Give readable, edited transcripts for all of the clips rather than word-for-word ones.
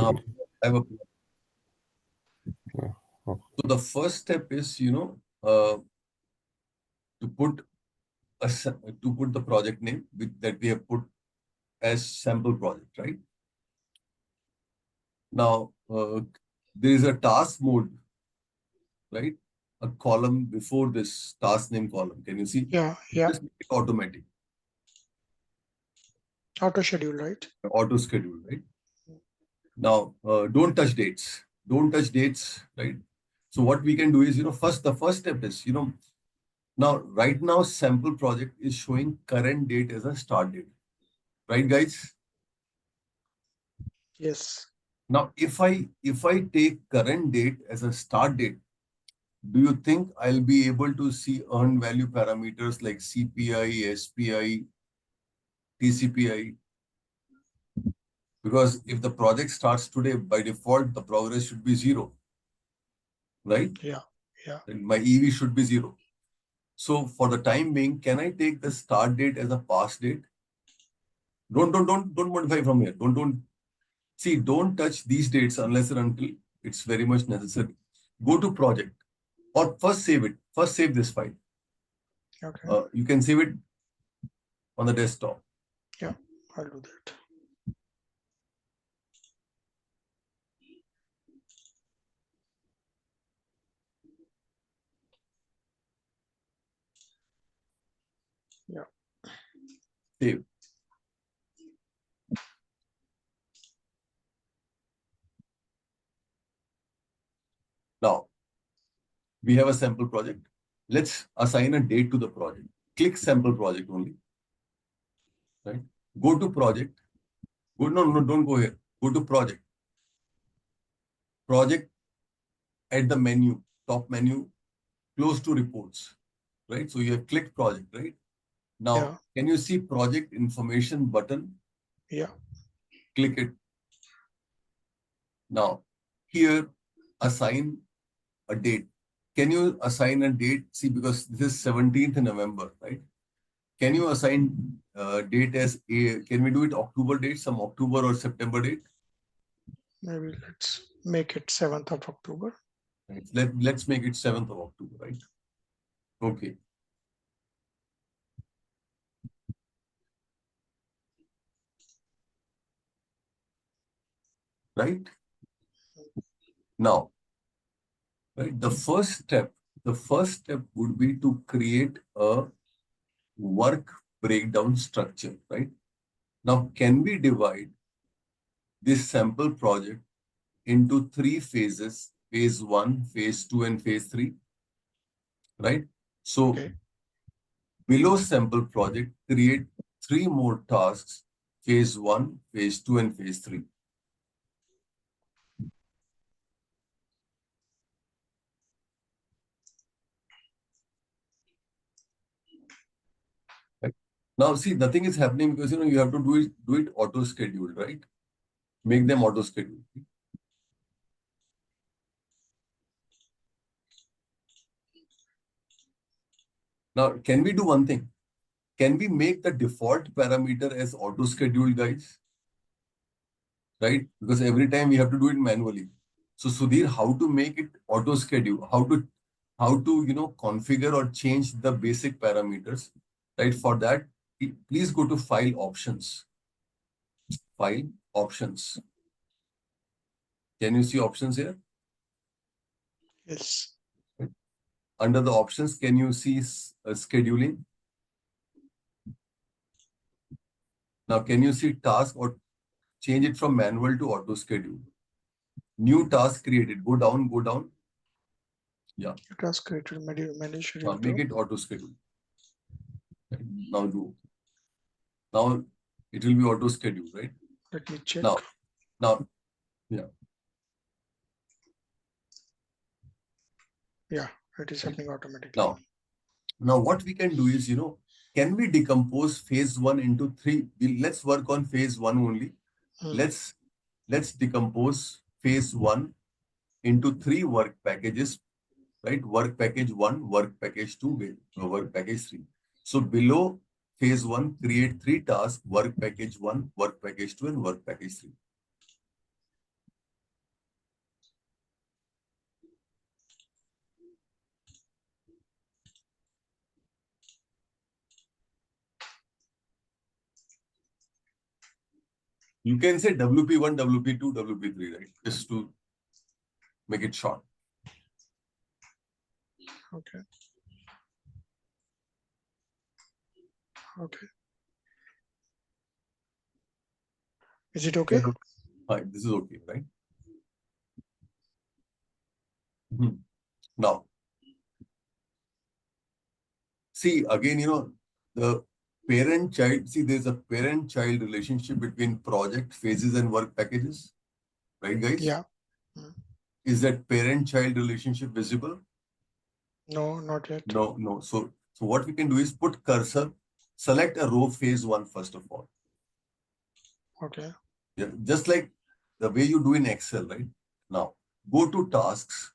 Now, I have a plan. Yeah. Okay. So the first step is, to put to put the project name that we have put as sample project, right? Now, there is a task mode, right? A column before this task name column. Can you see? Yeah. Just make it automatic, Auto schedule, right? auto schedule, right? Now, don't touch dates. Don't touch dates, right? So what we can do is, the first step is, now, right now, sample project is showing current date as a start date, right, guys? Yes. Now, if I take current date as a start date, do you think I'll be able to see earned value parameters like CPI, SPI, TCPI? Because if the project starts today, by default, the progress should be 0, right? Yeah. Yeah. And my EV should be 0. So for the time being, can I take the start date as a past date? Don't modify from here. Don't touch these dates unless and until it's very much necessary. Go to project or first save it. First save this file. Okay. You can save it on the desktop. Yeah. I'll do that. Yeah. Save. Now, we have a sample project. Let's assign a date to the project. Click sample project only. Right? Go to project. No, don't go here. Go to project. Project at the menu, top menu, close to reports. Right? So you have clicked project, right? Now, Yeah. can you see project information button? Yeah. Click it. Now, here, assign a date. Can you assign a date? See, because this is 17th November, right? Can you assign date as a, can we do it October date, some October or September date? Maybe let's make it 7th of October. Right. Let's make it 7th of October, right? Okay. Right? Now, right, the first step would be to create a work breakdown structure, right? Now, can we divide this sample project into 3 phases, phase 1, phase 2, and phase 3, right? So Okay. below sample project, create 3 more tasks, phase 1, phase 2, and phase 3. Right? Now, see, nothing is happening because, you have to do it auto-scheduled, right? Make them auto-scheduled. Now, can we do one thing? Can we make the default parameter as auto-scheduled, guys? Right? Because every time we have to do it manually. So, Sudhir, how to make it auto-schedule? How to configure or change the basic parameters, right? For that, please go to File Options. File Options. Can you see options here? Yes. Right. Under the options, can you see scheduling? Now, can you see task or change it from manual to auto schedule? New task created. Go down, go down. Yeah. It was created manual schedule. Now make it auto schedule. Right. Now do. Now it will be auto schedule, right? Let me check. Now, yeah. Yeah, it is happening automatically. Now what we can do is, can we decompose phase 1 into 3? Let's work on phase 1 only. Let's decompose phase 1 into 3 work packages, right? Work package 1, work package 2, work package 3. So below phase 1, create 3 tasks, work package 1, work package 2, and work package 3. You can say WP1, WP2, WP3, right? Just to make it short. Okay. Okay. Is it okay? Fine, this is okay, right? Now, see again, the parent-child, see there's a parent-child relationship between project phases and work packages, right guys? Yeah. Is that parent-child relationship visible? No, not yet. No. So what we can do is put cursor, select a row phase 1 first of all. Okay. Yeah, just like the way you do in Excel, right? Now, go to tasks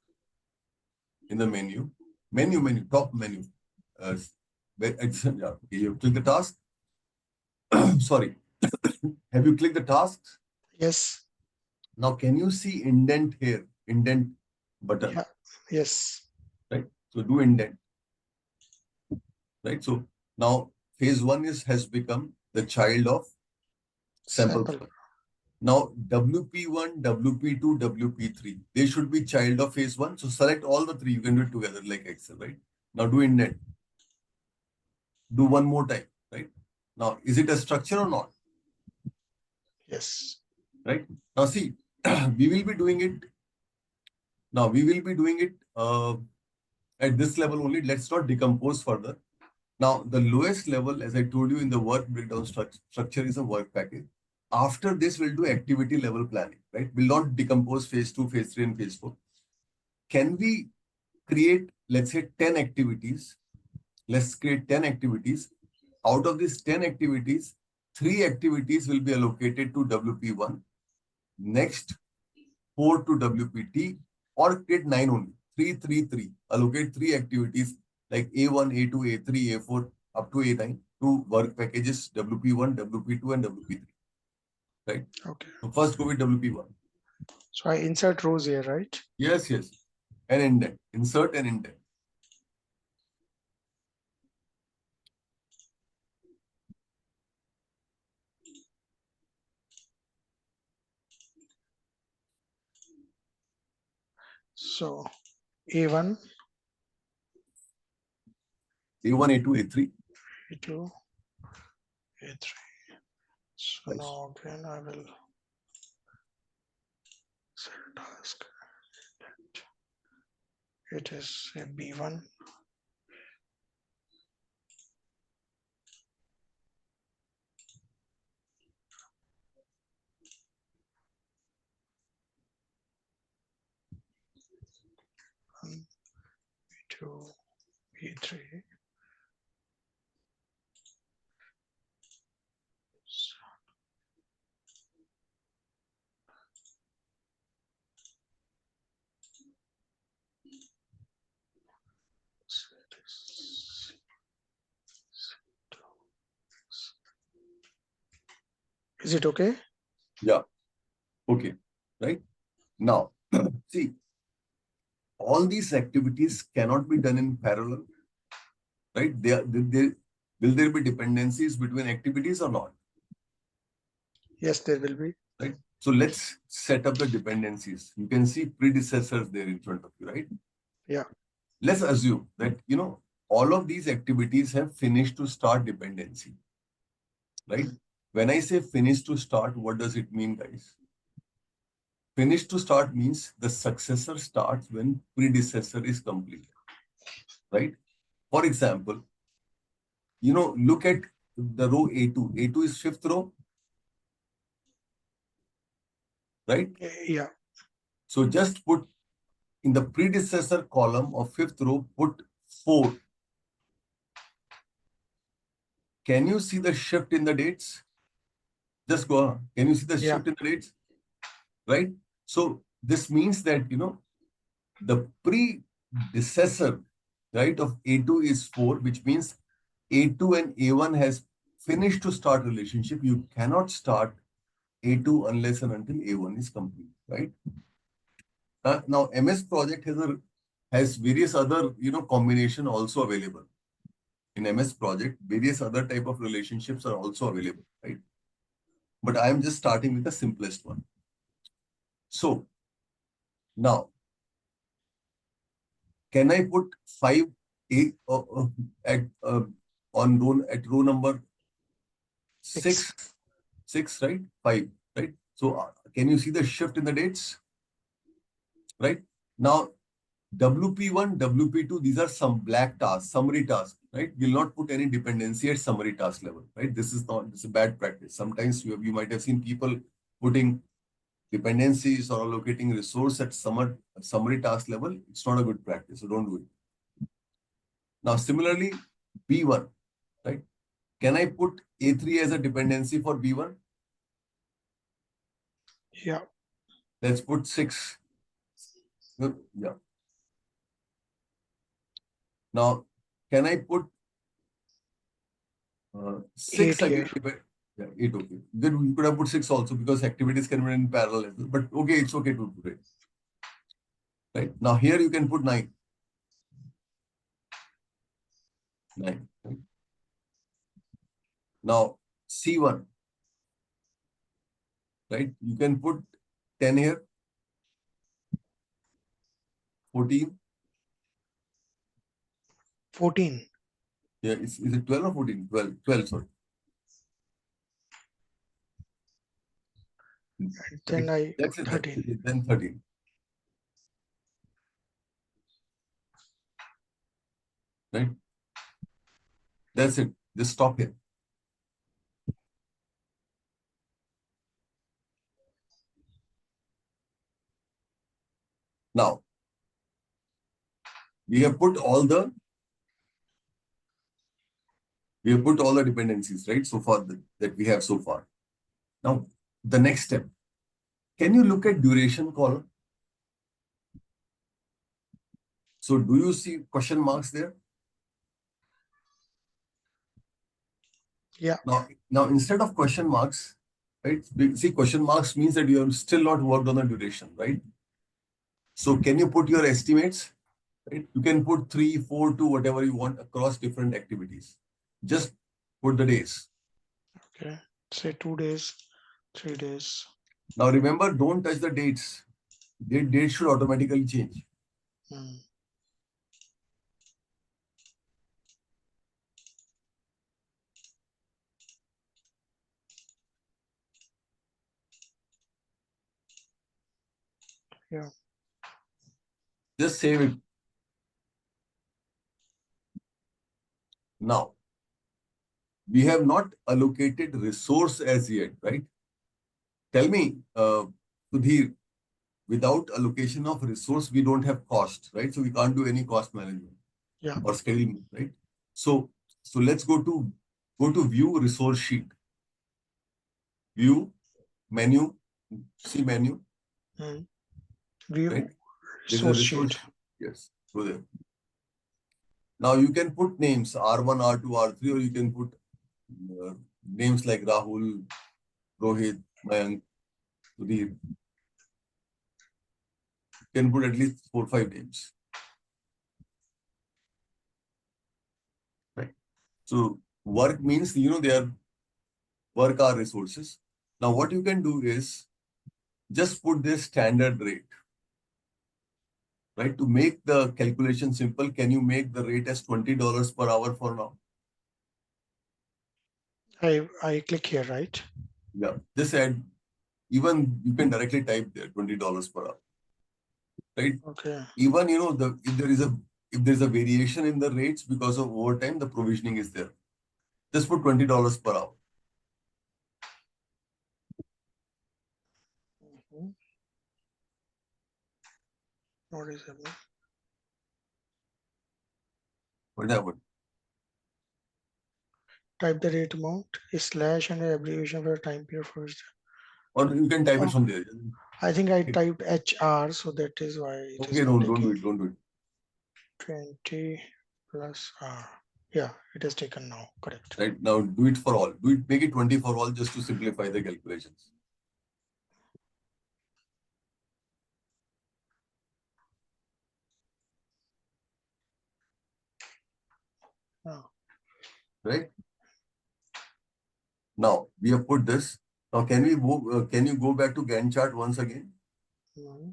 in the menu, top menu. Yeah, you click the task. Sorry. Have you clicked the tasks? Yes. Now, can you see indent here? Indent button. Yeah. Yes. Right? So do indent. Right? So now phase 1 has become the child of sample. Now WP1, WP2, WP3, they should be child of phase 1. So select all the 3. You can do it together like Excel, right? Now do indent. Do one more time, right? Now, is it a structure or not? Yes. Right? Now see, we will be doing it. Now we will be doing it at this level only. Let's not decompose further. Now, the lowest level, as I told you in the work breakdown structure is a work package. After this, we'll do activity level planning, right? We'll not decompose phase 2, phase 3, and phase 4. Can we create, let's say, 10 activities? Let's create 10 activities. Out of these 10 activities, 3 activities will be allocated to WP1. Next, 4 to WPT, or create 9 only. 3, 3, 3. Allocate 3 activities like A1, A2, A3, A4, up to A9 to work packages WP1, WP2, and WP3. Right? Okay. So first go with WP1. So I insert rows here, right? Yes. And indent. Insert and indent. So A1, A1, A2, A3. A2, A3. So now again I will set task. It is a B1. B2, B3. Is it okay? Yeah. Okay. Right? Now, see, all these activities cannot be done in parallel. Right? Will there be dependencies between activities or not? Yes, there will be. Right? So let's set up the dependencies. You can see predecessors there in front of you, right? Yeah. Let's assume that, all of these activities have finish to start dependency, right? When I say finish to start, what does it mean, guys? Finish to start means the successor starts when predecessor is completed, right? For example, look at the row A2. A2 is 5th row, right? Yeah. So just put in the predecessor column of 5th row, put 4. Can you see the shift in the dates? Just go on. Can you see the shift in the dates? Right? So this means that, the predecessor, right, of A2 is 4, which means A2 and A1 has finished to start relationship. You cannot start A2 unless and until A1 is complete, right? Now, MS Project has various other, combination also available. In MS Project, various other type of relationships are also available, right? but I am just starting with the simplest one. So now, can I put 5 8 at row number 6, 6, right? 5, right? So can you see the shift in the dates? Right? Now, WP1, WP2, these are some black tasks, summary tasks, right? We'll not put any dependency at summary task level, right? This is a bad practice. Sometimes you might have seen people putting dependencies or allocating resource at summary task level. It's not a good practice, so don't do it. Now, similarly, B1, right? Can I put A3 as a dependency for B1? Yeah. Let's put 6. Yeah. Now, can I put 6 8 again? here. Yeah, 8, okay. Then we could have put 6 also because activities can be in parallel as well. But okay, it's okay to put it. Right. Now, here you can put 9. 9. Right? Now, C1, right? You can put 10 here, 14. 14. Yeah, is it 12 or 14? 12, 12, sorry. Then Right. I That's put it. 13. Then 13. Right. That's it. Just stop here. Now, we have put all the dependencies, right? So far that we have so far. Now, the next step. Can you look at duration column? So do you see question marks there? Yeah. Now instead of question marks, right? See, question marks means that you have still not worked on the duration, right? So can you put your estimates? Right? You can put 3, 4, 2, whatever you want across different activities. Just put the days. Okay. Say 2 days, 3 days. Now remember, don't touch the dates. Dates should automatically change. Hmm. Yeah. Just save it. Now, we have not allocated resource as yet, right? Tell me, Sudhir, without allocation of resource, we don't have cost, right? So we can't do any cost management Yeah. or scheduling, right? So let's go to view resource sheet. View, menu, see menu, Hmm. View right? There's a resource resource. sheet. Yes, go there. Now you can put names R1, R2, R3, or you can put names like Rahul, Rohit, Mayank, Sudhir. You can put at least 4, 5 names. Right. So work means, they are work are resources. Now what you can do is just put this standard rate. Right? To make the calculation simple, can you make the rate as $20 per hour for now? I click here, right? Yeah. Just add, even you can directly type there $20 per hour. Right? Okay. Even if there is a variation in the rates because of overtime, the provisioning is there. Just put $20 per hour. Mhm. What is it? Whatever. Type the rate amount, slash and abbreviation for time period first. Or you can type it Oh, from there. I think I typed HR, so that is why it Okay, is not don't do taking it. Don't do it. 20 plus R. Yeah, it is taken now. Correct. Right now, do it for all. Make it 20 for all just to simplify the calculations. Oh. Right? Now, we have put this. Now, can you go back to Gantt chart once again? Hmm.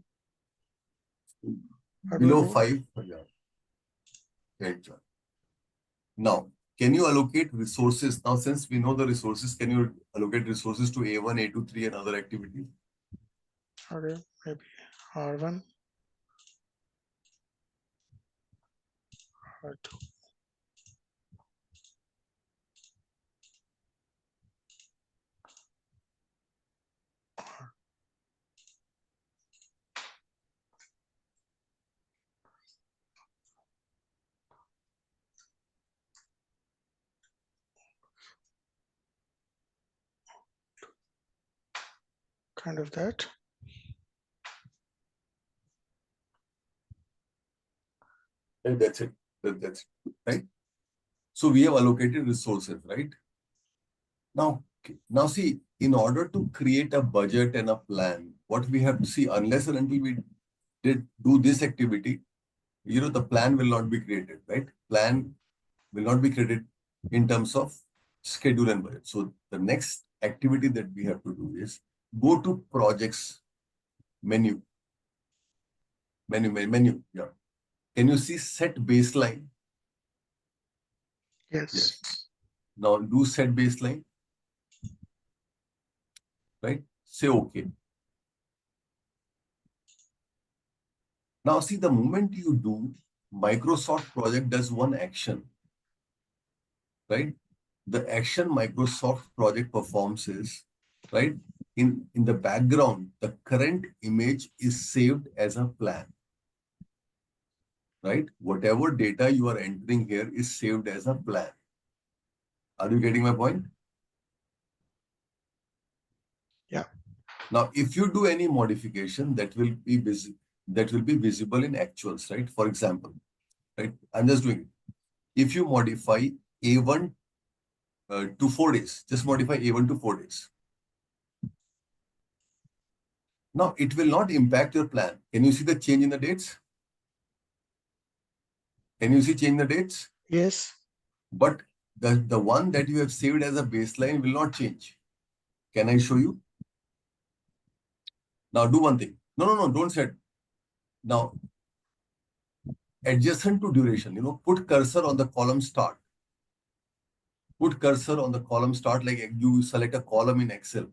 How do I Below go? 5. Yeah. Gantt chart. Now, can you allocate resources? Now, since we know the resources, can you allocate resources to A1, A2, 3 and other activities? Okay, maybe R1, R2. Kind of that. And that's it. That's it, right? So we have allocated resources, right? Now see, in order to create a budget and a plan, what we have to see, unless and until we did do this activity, the plan will not be created, right? Plan will not be created in terms of schedule and budget. So the next activity that we have to do is go to projects menu. Yeah. Can you see set baseline? Yes. Yes. Now do set baseline, right? Say okay. Now see, the moment you do, Microsoft project does one action, right? The action Microsoft project performs is, right? In the background, the current image is saved as a plan, right? Whatever data you are entering here is saved as a plan. Are you getting my point? Yeah. Now, if you do any modification, that will be visible in actuals, right? For example, right? I'm just doing it. If you modify A1 to 4 days, just modify A1 to 4 days. Now, it will not impact your plan. Can you see the change in the dates? Can you see change in the dates? Yes. But the one that you have saved as a baseline will not change. Can I show you? Now do one thing. No, don't set. Now, adjacent to duration, put cursor on the column start. Put cursor on the column start like you select a column in Excel.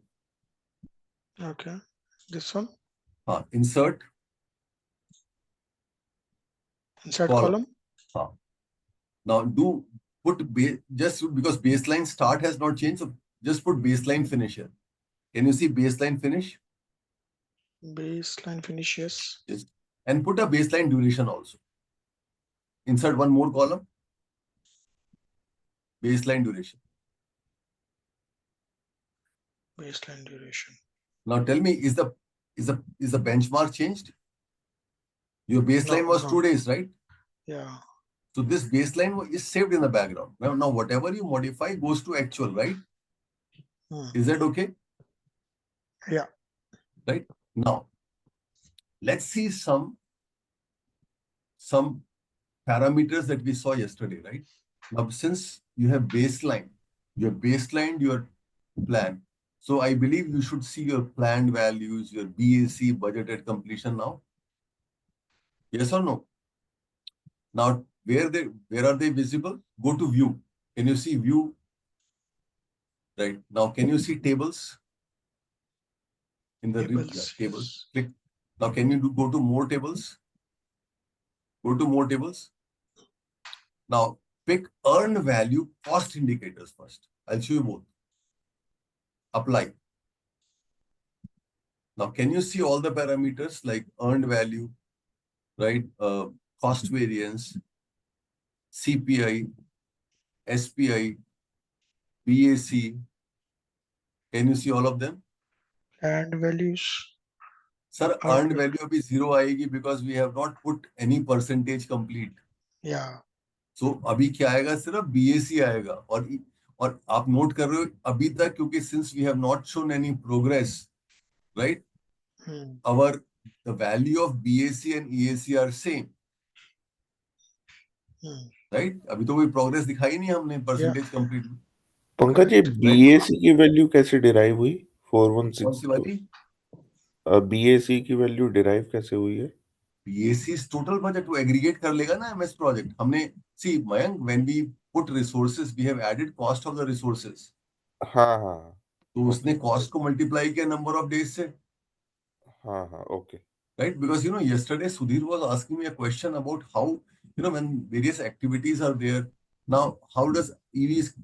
Okay. This one. Insert Inside column. column. Now just because baseline start has not changed, so just put baseline finish here. Can you see baseline finish? Baseline finish, yes. Yes. And put a baseline duration also. Insert one more column. Baseline duration. Baseline duration. Now tell me, is the benchmark changed? Your baseline was 2 days, right? Yeah. So this baseline is saved in the background. Now whatever you modify goes to actual, right? Is that okay? Yeah. Right? Now, let's see some parameters that we saw yesterday, right? Now, since you have baselined your plan. So I believe you should see your planned values, your BAC, budgeted completion now. Yes or no? Now, where are they visible? Go to view. Can you see view? Right. Now, can you see tables? In the tables. Click. Now, can you go to more tables? Go to more tables. Now, pick earned value cost indicators first. I'll show you both. Apply. Now, can you see all the parameters like earned value, right? Cost variance, CPI, SPI, BAC. Can you see all of them? And values. Sir, earned value अभी 0 आएगी because we have not put any percentage complete. Yeah. So अभी क्या आएगा? सिर्फ BAC आएगा और आप note कर रहे हो अभी तक क्योंकि since we have not shown any progress, right? The value of BAC and EAC are same. Right? अभी तो कोई progress दिखाई नहीं हमने percentage complete. पंकज, ये BAC की वैल्यू कैसे डिराइव हुई कौन 416 सी वाली? BAC की वैल्यू डिराइव कैसे हुई है? BAC टोटल बजट वो एग्रीगेट कर लेगा ना MS प्रोजेक्ट। हमने see Mayank, when we put resources we have added cost of the resources, हाँ हाँ तो उसने ओके कॉस्ट को मल्टीप्लाई किया नंबर ऑफ डेज से, हाँ okay right? Because yesterday Sudhir was asking me a question about how, when various activities are there, now how does EV's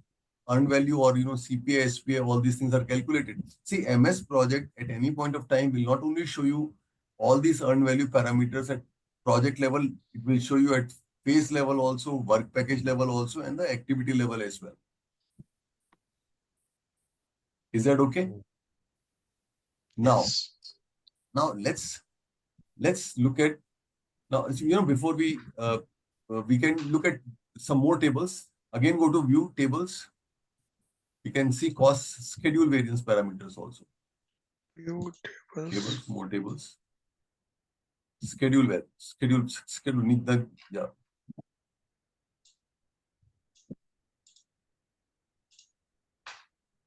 earned value or CPA, SPA, all these things are calculated. See, MS project at any point of time will not only show you all these earned value parameters at project level, it will show you at phase level also, work package level also, and the activity level as well. Is that okay? Now, Yes. now let's look at. Now, before we can look at some more tables. Again, go to view tables. We can see cost schedule variance parameters also. View tables. Tables, more tables. Schedule need the, yeah.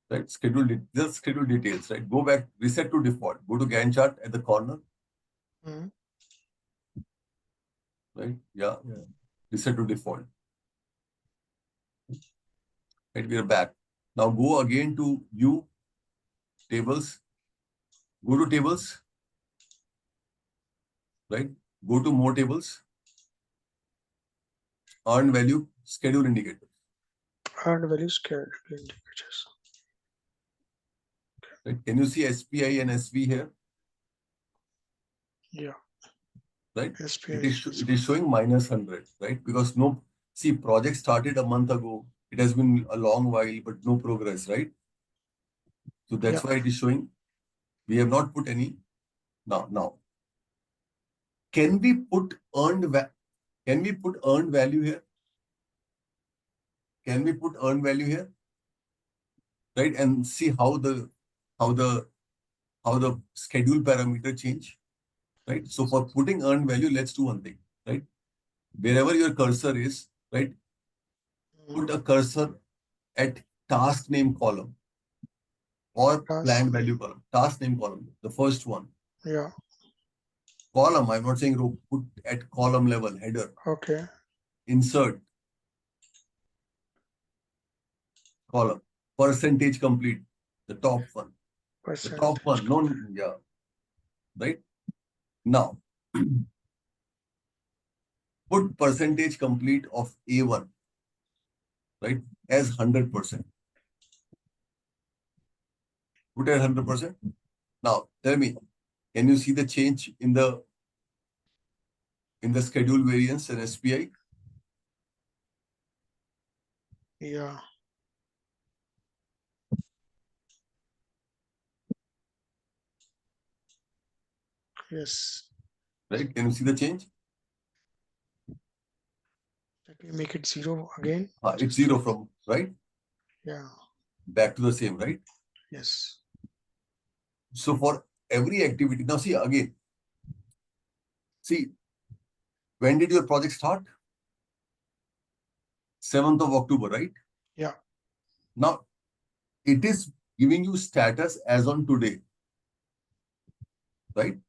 Right, just schedule details, right? Go back, reset to default. Go to Gantt chart at the corner, Mhm. right? Yeah. Reset to default. Right, we are back. Now go again to view tables. Go to tables, right? Go to more tables. Earned value schedule indicator. Earned value schedule indicators. Right? Can you see SPI and SV here? Yeah. Right? SPI. It is showing -100, right? Because project started a month ago. It has been a long while, but no progress, right? So that's why it is showing. We have not put any. Now, can we put earned value here? Can we put earned value here? Right? And see how the schedule parameter change. Right? So for putting earned value, let's do one thing, right? Wherever your cursor is, right? Put a cursor at task name column or planned value column. Task name column, the first one. Yeah. Column, I'm not saying row, put at column level, header. Okay. Insert. Column. Percentage complete. The top one. The top one. No, yeah. Right? Now, put percentage complete of A1, right, as 100%. Put it at 100%. Now, tell me, can you see the change in the schedule variance and SPI? Yeah. Yes. Right? Can you see the change? Let me make it 0 again. It's 0 from, right? Yeah. Back to the same, right? Yes. So for every activity, now see again. See, when did your project start? 7th of October, right? Yeah. Now, it is giving you status as on today, right?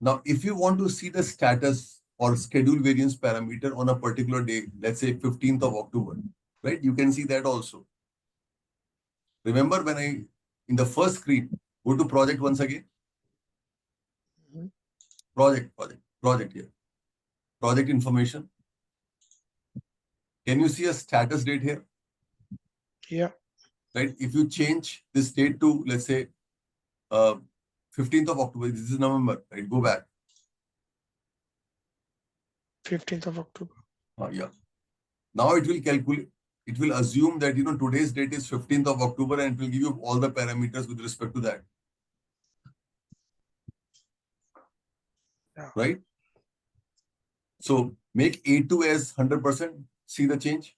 Now, if you want to see the status or schedule variance parameter on a particular day, let's say 15th of October, right? You can see that also. Remember when in the first screen, go to project once again. Mm-hmm. Project here. Project information. Can you see a status date here? Yeah. Right? If you change this date to, let's say, 15th of October, this is November, right? Go back. 15th of October. Yeah. Now it will calculate, it will assume that, today's date is 15th of October and it will give you all the parameters with respect to that. Yeah. Right? So make A2 as 100%. See the change?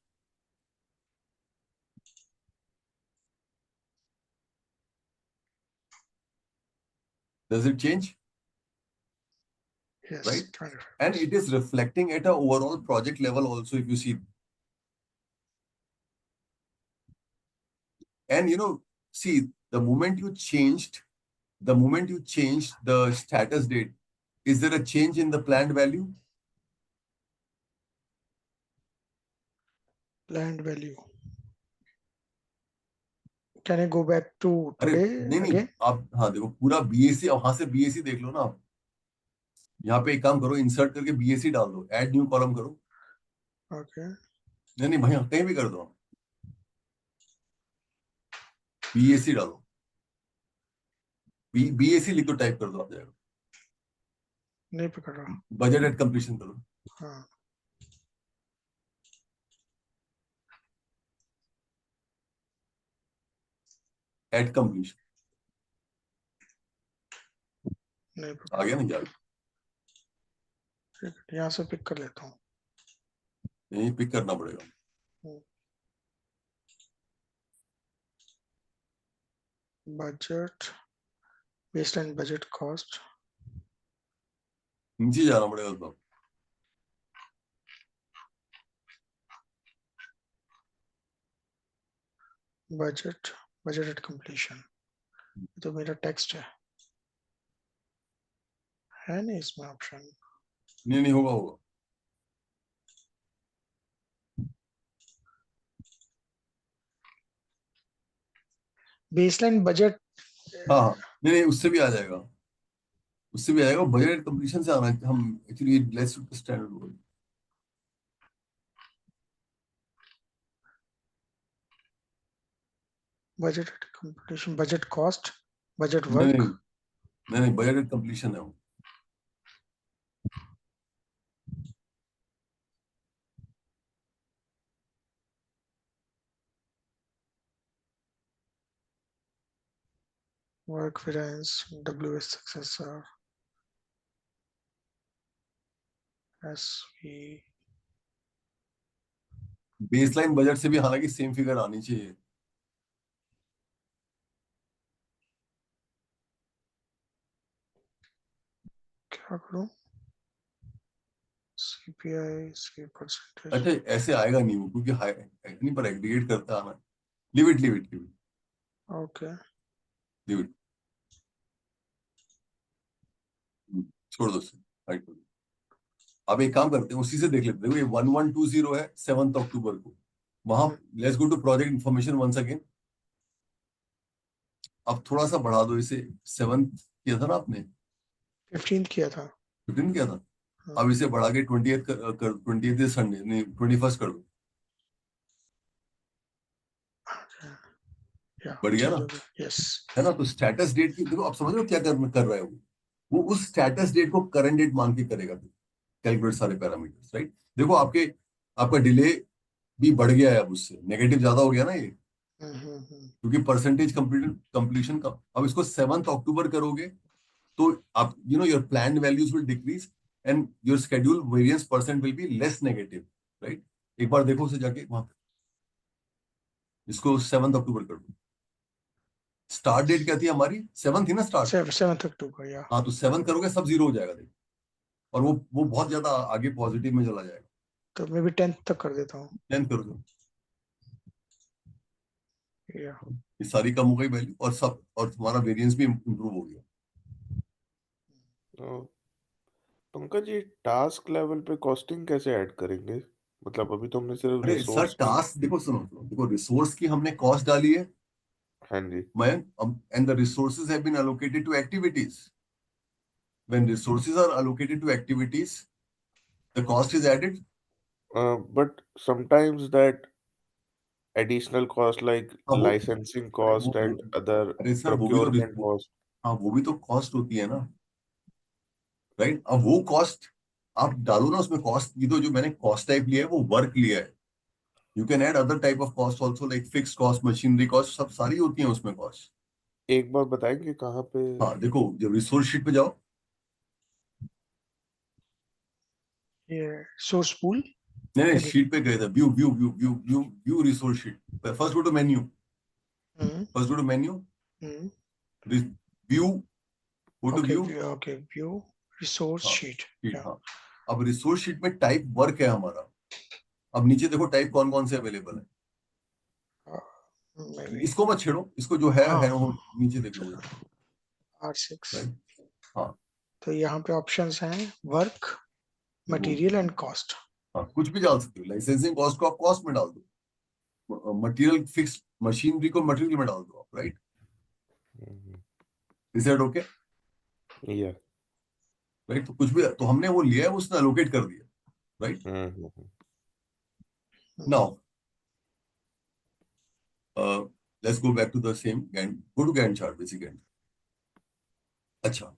Does it change? Yes. Right? 25. And it is reflecting at an overall project level also, if you see. And see, the moment you changed the status date, is there a change in the planned value? Land value. Can I go back to अरे today नहीं again? आप हाँ देखो पूरा BSc, वहां से BSc देख लो ना आप। यहाँ पे एक काम करो, इंसर्ट करके बीएससी डाल दो, ऐड न्यू कॉलम करो। Okay. नहीं भैया कहीं भी कर दो, बीएससी डालो, बीएससी लिख दो, टाइप कर दो, आ जाएगा। नहीं पकड़ रहा। बजट एट कंप्लीशन करो। हाँ, एट कंप्लीशन नहीं आ पकड़ गया रहा। ना यार? ठीक है, यहाँ से पिक कर लेता हूँ। यही पिक करना पड़ेगा। बजट, बेसलाइन बजट कॉस्ट, नीचे जाना पड़ेगा तो। Budget, budget at completion. तो मेरा टेक्स्ट है नहीं इसमें ऑप्शन। नहीं होगा। Baseline budget. हाँ नहीं उससे भी आ जाएगा, बजट कंप्लीशन से आना है। हम actually let's standard budget at completion, budget cost, budget नहीं वर्क। नहीं बजट कंप्लीशन है वो। Work variance, WS successor, SV। Baseline budget से भी हालांकि सेम फिगर आनी चाहिए। क्या करूं? CPI, C percentage. अच्छा ऐसे आएगा नहीं वो, क्योंकि हाई नहीं पर एग्रीगेट करता आना। Live it okay. छोड़ दो उसे, हाइड कर दो। अब एक काम करते हैं, उसी से देख लेते हैं। देखो ये 1120 है 7 अक्टूबर को, वहां let's go to project information once again. अब थोड़ा सा बढ़ा दो इसे, 7 किया था ना आपने, 15 किया था। 15 किया था। हाँ, अब इसे बढ़ा के 20th संडे नहीं 21st कर दो। या बढ़ गया चेंज ना? हो गया। यस। है ना? तो स्टेटस डेट की देखो, आप समझ रहे हो क्या कर रहा है वो उस स्टेटस डेट को करंट डेट मान के करेगा, कैलकुलेट सारे पैरामीटर्स, राइट? देखो आपका डिले भी बढ़ गया है, अब उससे नेगेटिव ज्यादा हो गया ना ये, क्योंकि परसेंटेज कंप्लीशन का। अब इसको 7 अक्टूबर करोगे तो आप your plan values will decrease and your schedule variance percent will be less negative, right? एक बार देखो उसे जाके वहां पे, इसको 7 अक्टूबर कर दो। स्टार्ट डेट क्या थी हमारी? 7 थी ना स्टार्ट। 7 अक्टूबर या। हाँ तो 7 करोगे सब जीरो हो जाएगा, देखो। और वो बहुत ज्यादा आगे पॉजिटिव में चला जाएगा। तो मैं भी 10 तक कर देता हूँ। 10 करोगे, या ये सारी कम हो गई वैल्यू, और तुम्हारा वेरिएंस भी इम्प्रूव हो गया। पंकज जी, टास्क लेवल पे कॉस्टिंग कैसे ऐड करेंगे? मतलब अभी तो हमने सिर्फ अरे सर रिसोर्स की। टास्क देखो, सुनो देखो, रिसोर्स की हमने कॉस्ट डाली है, हाँ जी। and the resources have been allocated to activities. When resources are allocated to activities, the cost is added. But sometimes that additional cost like हाँ वो licensing अरे cost and other अरे सर procurement cost. हाँ वो भी तो cost होती है ना, राइट? अब वो कॉस्ट आप डालो ना उसमें। कॉस्ट ये तो जो मैंने कॉस्ट टाइप लिया है वो वर्क लिया है। You can add other type of cost also, like fix cost, machinery cost, सब सारी होती है उसमें कॉस्ट। एक बार बताएंगे कहाँ पे? हाँ देखो, जब रिसोर्स शीट पे जाओ, ये सोर्स पूल। नहीं शीट पे गए थे, view resource sheet. First go to menu, view, go to okay view. Okay, view resource हाँ शीट। शीट, या हाँ। अब रिसोर्स शीट में टाइप वर्क है हमारा। अब नीचे देखो टाइप कौन कौन से अवेलेबल है। maybe इसको मत छेड़ो, इसको जो है हाँ वो नीचे देख लो R6। राइट। हाँ तो यहाँ पे ऑप्शंस हैं वर्क, मटेरियल एंड कॉस्ट। हाँ, कुछ भी डाल सकते हो, लाइसेंसिंग कॉस्ट को आप कॉस्ट में डाल दो, मटेरियल फिक्स मशीनरी को मटेरियल में डाल दो आप, राइट। Is that okay? या राइट, तो कुछ भी तो हमने वो लिया है, उसने एलोकेट कर दिया, right. Now let's go back to the same go to Gantt chart, basic Gantt. अच्छा,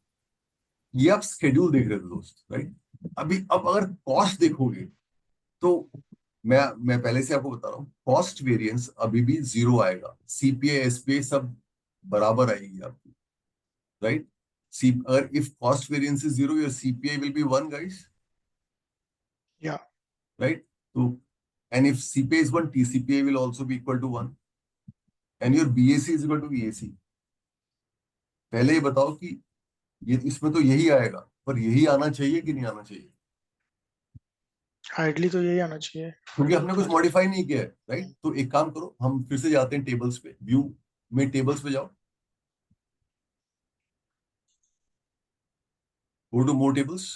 ये आप स्केड्यूल देख रहे थे दोस्त, राइट। अभी अब अगर कॉस्ट देखोगे तो मैं पहले से आपको बता रहा हूँ, कॉस्ट वेरिएंस अभी भी 0 आएगा, सीपीआई एसपीआई सब बराबर आएगी आपकी, राइट। सी अगर if cost variance is 0 your CPI will be 1 guys, या right? So, and if CPI is 1, TCPI will also be equal to 1. And your BAC is equal to EAC. पहले ये बताओ कि ये इसमें तो यही आएगा, पर यही आना चाहिए कि नहीं आना चाहिए? आइडली तो यही आना चाहिए क्योंकि हमने कुछ मॉडिफाई नहीं किया है, राइट। हम्म। तो एक काम करो, हम फिर से जाते हैं टेबल्स पे, व्यू में टेबल्स पे जाओ, गो टू मोर टेबल्स।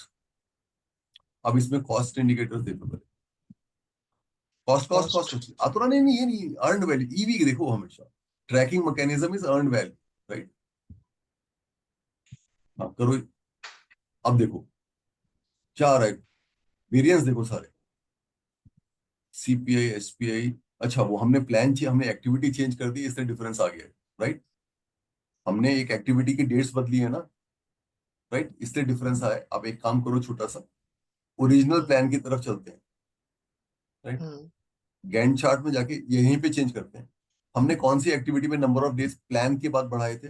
अब इसमें कॉस्ट इंडिकेटर्स देखो पहले, कॉस्ट कॉस्ट कॉस्ट कॉस्ट आतुरा नहीं, ये नहीं, अर्नड वैल्यू ईवी देखो हमेशा, tracking mechanism is earned value, right. हाँ करो, अब देखो क्या आ रहा है, वेरिएंस देखो सारे, सीपीआई एसपीआई। अच्छा, वो हमने प्लान किया, हमने एक्टिविटी चेंज कर दी, इससे डिफरेंस आ गया, राइट। हमने एक एक्टिविटी की डेट्स बदली है ना, राइट, इससे डिफरेंस आया। अब एक काम करो, छोटा सा ओरिजिनल प्लान की तरफ चलते हैं, राइट। गैंट चार्ट में जाके यहीं पे चेंज करते हैं, हमने कौन सी एक्टिविटी में नंबर ऑफ डेज प्लान के बाद बढ़ाए थे,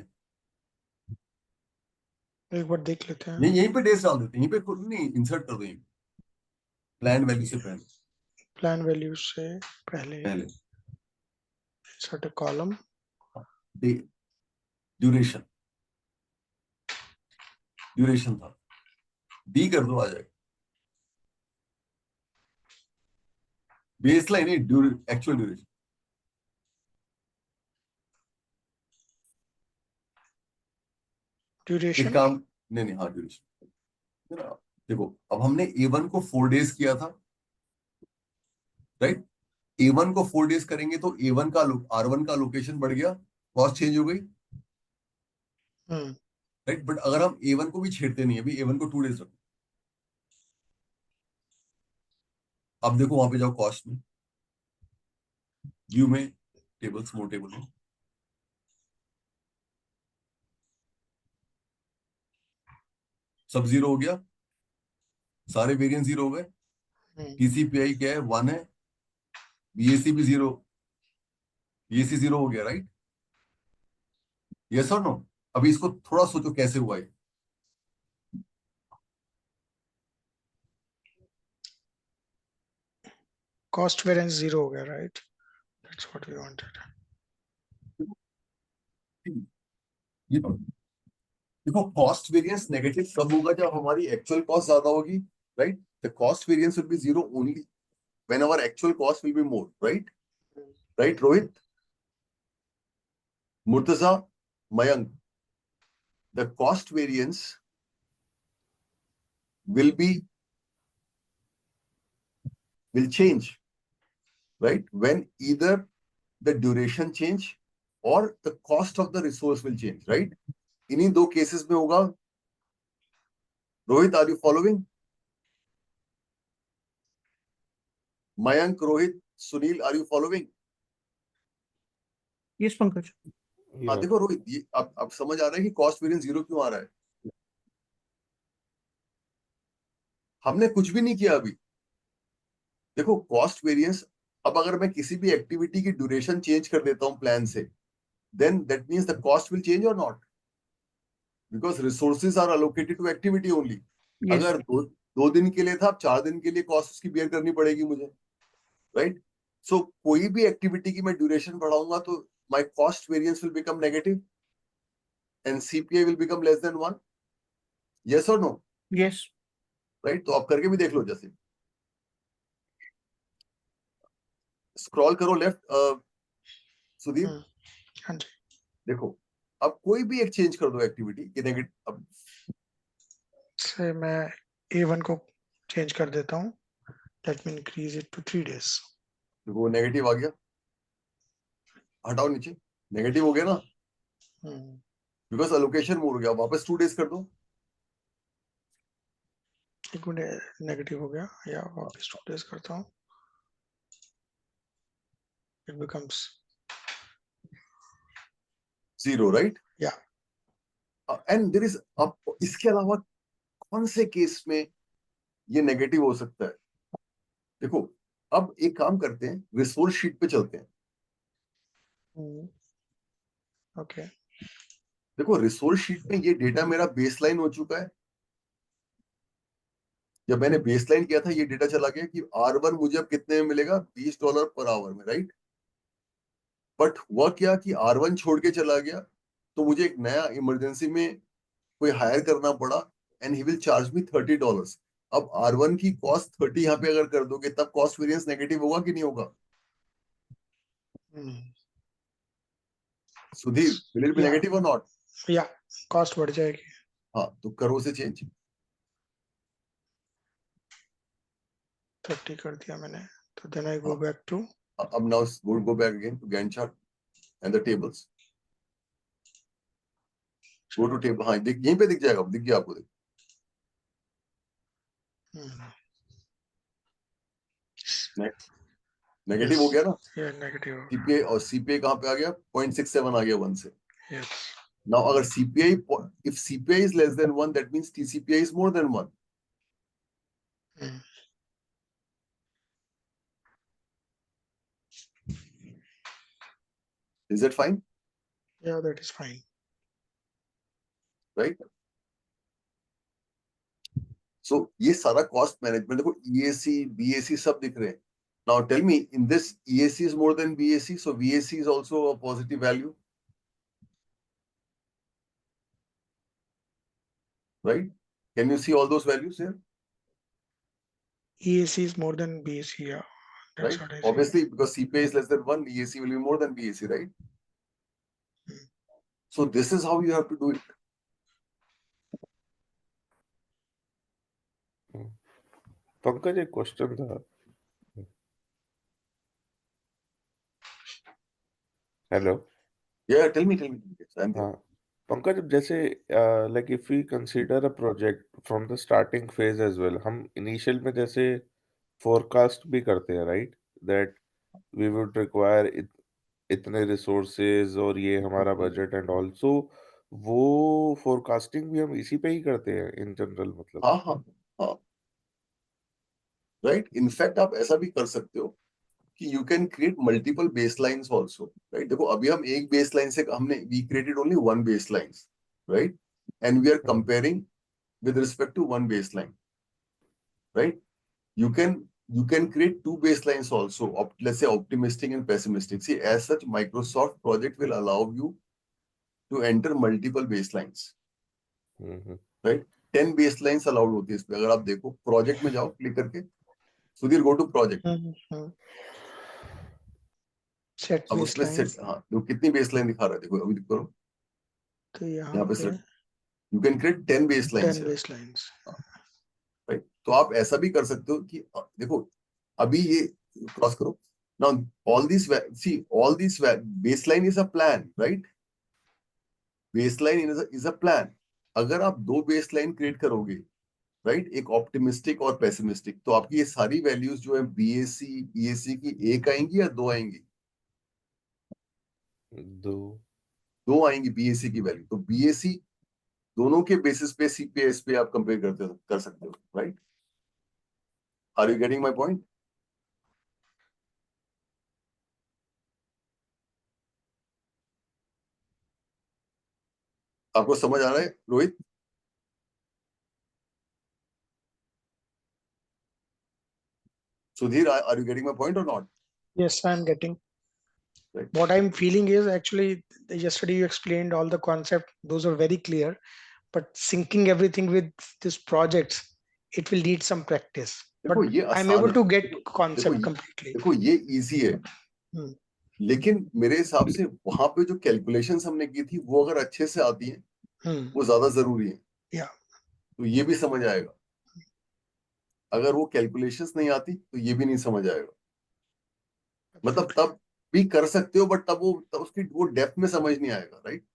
एक बार देख लेते हैं। यहीं पे डेज डाल देते हैं, यहीं पे खुद नहीं इंसर्ट कर दो, यहीं प्लान वैल्यू से पहले प्लान वैल्यू से पहले पहले insert a column, day duration, duration था, डी कर दो, आ जाएगा। बेस लाइन एक्चुअल ड्यूरेशन, एक ड्यूरेशन। काम, नहीं हाँ ड्यूरेशन, देखो अब हमने A1 को 4 डेज किया था, राइट। A1 को 4 डेज करेंगे तो A1 का R1 का लोकेशन बढ़ गया, कॉस्ट चेंज हो गई, राइट। बट अगर हम A1 को भी छेड़ते नहीं, अभी A1 को 2 डेज रखो, अब देखो वहां पे जाओ कॉस्ट में, व्यू में, टेबल्स, मोर टेबल में, सब 0 हो गया, सारे वेरिएंस 0 हो गए, TCPI क्या है 1 है, BAC भी 0, BAC 0 हो गया, राइट। यस और नो? अभी इसको थोड़ा सोचो कैसे हुआ है, कॉस्ट वेरिएंस 0 हो गया, right? That's what we wanted. ये देखो कॉस्ट वेरिएंस नेगेटिव कब होगा, जब हमारी एक्चुअल कॉस्ट ज्यादा होगी, right. The cost variance will be 0 only when our actual cost will be more, right. Right Rohit, Murtaza, Mayank, the cost variance will change, right, when either the duration change or the cost of the resource will change, right। इन्हीं दो cases में होगा। Rohit, are you following? Mayank, Rohit, Sunil, are you following? Yes Pankaj. हाँ या देखो रोहित, ये अब समझ आ रहा है कि कॉस्ट वेरिएंस 0 क्यों आ रहा है। हमने कुछ भी नहीं किया अभी, देखो कॉस्ट वेरिएंस, अब अगर मैं किसी भी एक्टिविटी की ड्यूरेशन चेंज कर देता हूं प्लान से, then that means the cost will change और not, because resources are allocated to activity only. Yes अगर दो दिन के लिए था, अब 4 दिन के लिए कॉस्ट उसकी बेयर करनी पड़ेगी मुझे, राइट। सो कोई भी एक्टिविटी की मैं ड्यूरेशन बढ़ाऊंगा तो my cost variance will become negative and CPI will become less than 1, yes और नो? यस राइट, तो आप करके भी देख लो, जैसे स्क्रॉल करो लेफ्ट, सुधीर हाँ जी, देखो, अब कोई भी एक चेंज कर दो एक्टिविटी कि नेगेटिव, अब से मैं A1 को चेंज कर देता हूँ. Let me increase it to 3 days. वो नेगेटिव आ गया, हटाओ नीचे, नेगेटिव हो गया ना, बिकॉज एलोकेशन मोड हो गया, वापस 2 days कर दो. एक मिनट, नेगेटिव हो गया, या वापस 2 days करता हूँ. It becomes 0, right? Yeah. And there is, अब इसके अलावा कौन से केस में ये नेगेटिव हो सकता है? देखो, अब एक काम करते हैं, रिसोर्स शीट पे चलते हैं. Okay. देखो, रिसोर्स शीट में ये डेटा मेरा बेसलाइन हो चुका है. जब मैंने बेसलाइन किया था, ये डेटा चला गया कि R1 मुझे अब कितने में मिलेगा, $20 पर आवर में, राइट? बट हुआ क्या कि R1 छोड़ के चला गया, तो मुझे एक नया इमरजेंसी में कोई हायर करना पड़ा, एंड ही विल चार्ज मी $30. अब R1 की कॉस्ट 30 यहाँ पे अगर कर दोगे, तब कॉस्ट वेरिएंस नेगेटिव होगा कि नहीं होगा? Sudhir, will it be negative और नॉट? या कॉस्ट बढ़ जाएगी. हाँ, तो करो से चेंज. 30 कर दिया मैंने, तो then I go back to. अब now go back again to Gantt chart and the tables. Go to table. हाँ, दिख, यहीं पे दिख जाएगा, दिख गया आपको, देख. नेगेटिव हो गया ना? नेगेटिव. सीपीआई, और सीपीआई कहाँ पे आ गया? 0.67 आ गया 1 से. Yes. Now अगर CPI, if CPI is less than 1, that means TCPI is more than 1. Is that fine? Yeah, that is fine. Right? So ये सारा cost management, देखो EAC, BAC सब दिख रहे हैं. Now tell me, in this EAC is more than BAC, so VAC is also a positive value. Right? Can you see all those values here? EAC is more than BAC, yeah. That's Right? what I see. Obviously, because CPI is less than 1, EAC will be more than BAC, right? So this is how you have to do it. Pankaj, एक question था. Hello. Yeah, tell me. Yes, I'm there. हाँ पंकज, जैसे like if we consider a project from the starting phase as well, हम initial में जैसे forecast भी करते हैं, right? That we would require इतने रिसोर्सेज और ये हमारा बजट एंड ऑल्सो, वो फोरकास्टिंग भी हम इसी पे ही करते हैं इन जनरल, मतलब. हाँ. राइट. इनफैक्ट आप ऐसा भी कर सकते हो कि you can create multiple baselines also, right? देखो, अभी हम एक बेसलाइन से, हमने we created only one baseline, right? And we are comparing with respect to one baseline, right? You can create two baselines also, let's say optimistic and pessimistic. See, as such, Microsoft project will allow you to enter multiple baselines, right? 10 baselines allowed होती है इसमें. अगर आप देखो project में जाओ, click करके, Sudhir, go to project. Set अब उसमें सेट, हाँ, देखो कितनी बेसलाइन दिखा रहा है, देखो अभी करो, तो यहाँ पे set, you can create 10 baselines, 10 baselines, right? तो आप ऐसा भी कर सकते हो कि देखो, अभी ये क्रॉस करो. Now all these, see, all these baseline is a plan, right? Baseline is a plan. अगर आप दो बेसलाइन क्रिएट करोगे, राइट, एक ऑप्टिमिस्टिक और पेसिमिस्टिक, तो आपकी ये सारी वैल्यूज जो है BAC, EAC की एक आएंगी या दो आएंगी? दो आएंगी BAC की वैल्यू. तो BAC दोनों के बेसिस पे CPS पे आप कंपेयर कर सकते हो, right? Are you getting my point? आपको समझ आ रहा है, Rohit? Sudhir, are you getting my point or not? Yes, I'm getting. Right. What I'm feeling is, actually, yesterday you explained all the concept. Those are very clear, but syncing everything with this projects, it will need some practice. But देखो, ये I'm आसान able है. to get concept देखो, completely. देखो ये easy है. लेकिन मेरे हिसाब से वहां पे जो कैलकुलेशंस हमने की थी वो अगर अच्छे से आती हैं वो ज्यादा जरूरी है। Yeah. तो ये भी समझ आएगा। अगर वो कैलकुलेशंस नहीं आती तो ये भी नहीं समझ आएगा। मतलब Absolutely. तब भी कर सकते हो बट तब उसकी वो डेप्थ में समझ नहीं आएगा। Right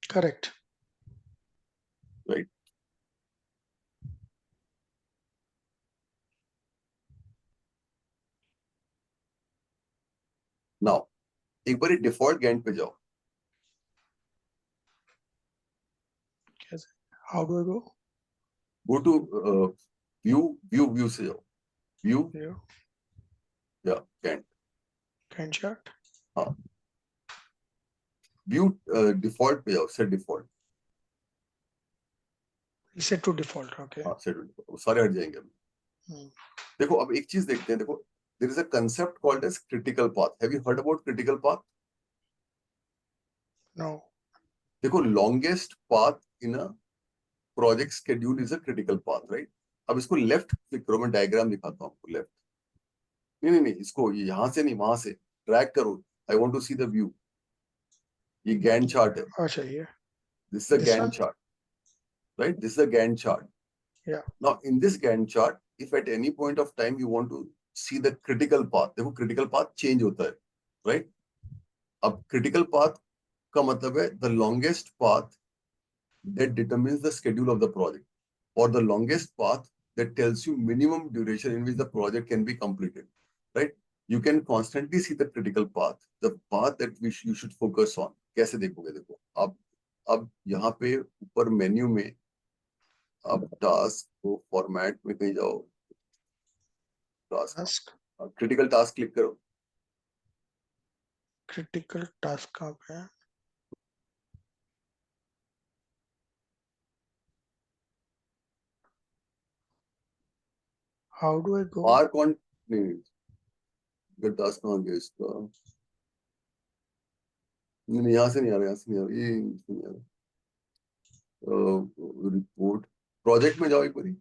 Correct. राइट। नाउ एक बार डिफॉल्ट गैंट पे जाओ। Yes. How do I go? Go to view से जाओ। View Yeah. या गैंट। Gantt chart. हाँ व्यू डिफॉल्ट पे जाओ। Set default. Set to default. Okay. हाँ सेट डिफॉल्ट। वो सारे हट जाएंगे अभी। Hmm. देखो अब एक चीज देखते हैं। देखो there is a concept called as critical path. Have you heard about critical path? No. देखो longest path in a project schedule is a critical path. Right. अब इसको लेफ्ट क्लिक करो। मैं डायग्राम दिखाता हूँ आपको। लेफ्ट नहीं इसको यहाँ से नहीं वहां से ड्रैग करो। I want to see the view. ये गैंट चार्ट है। अच्छा ये. This is a This one? Gantt chart. Right this is a Gantt chart. Yeah. Now in this Gantt chart, if at any point of time you want to see the critical path, देखो critical path change होता है, right? अब critical path का मतलब है the longest path that determines the schedule of the project, or the longest path that tells you minimum duration in which the project can be completed, right? You can constantly see the critical path, the path that you should focus on. कैसे देखोगे? देखो अब यहाँ पे ऊपर menu में आप task को फॉर्मेट में कहीं जाओ। Task Task. Critical task click करो। Critical task कहाँ पे है? How do I go? Mark on नहीं टास्क कहाँ गया इसका? नहीं यहाँ से नहीं आ रहा। यहाँ से नहीं आ रहा। ये नहीं आ रहा। रिपोर्ट प्रोजेक्ट में जाओ एक बारी।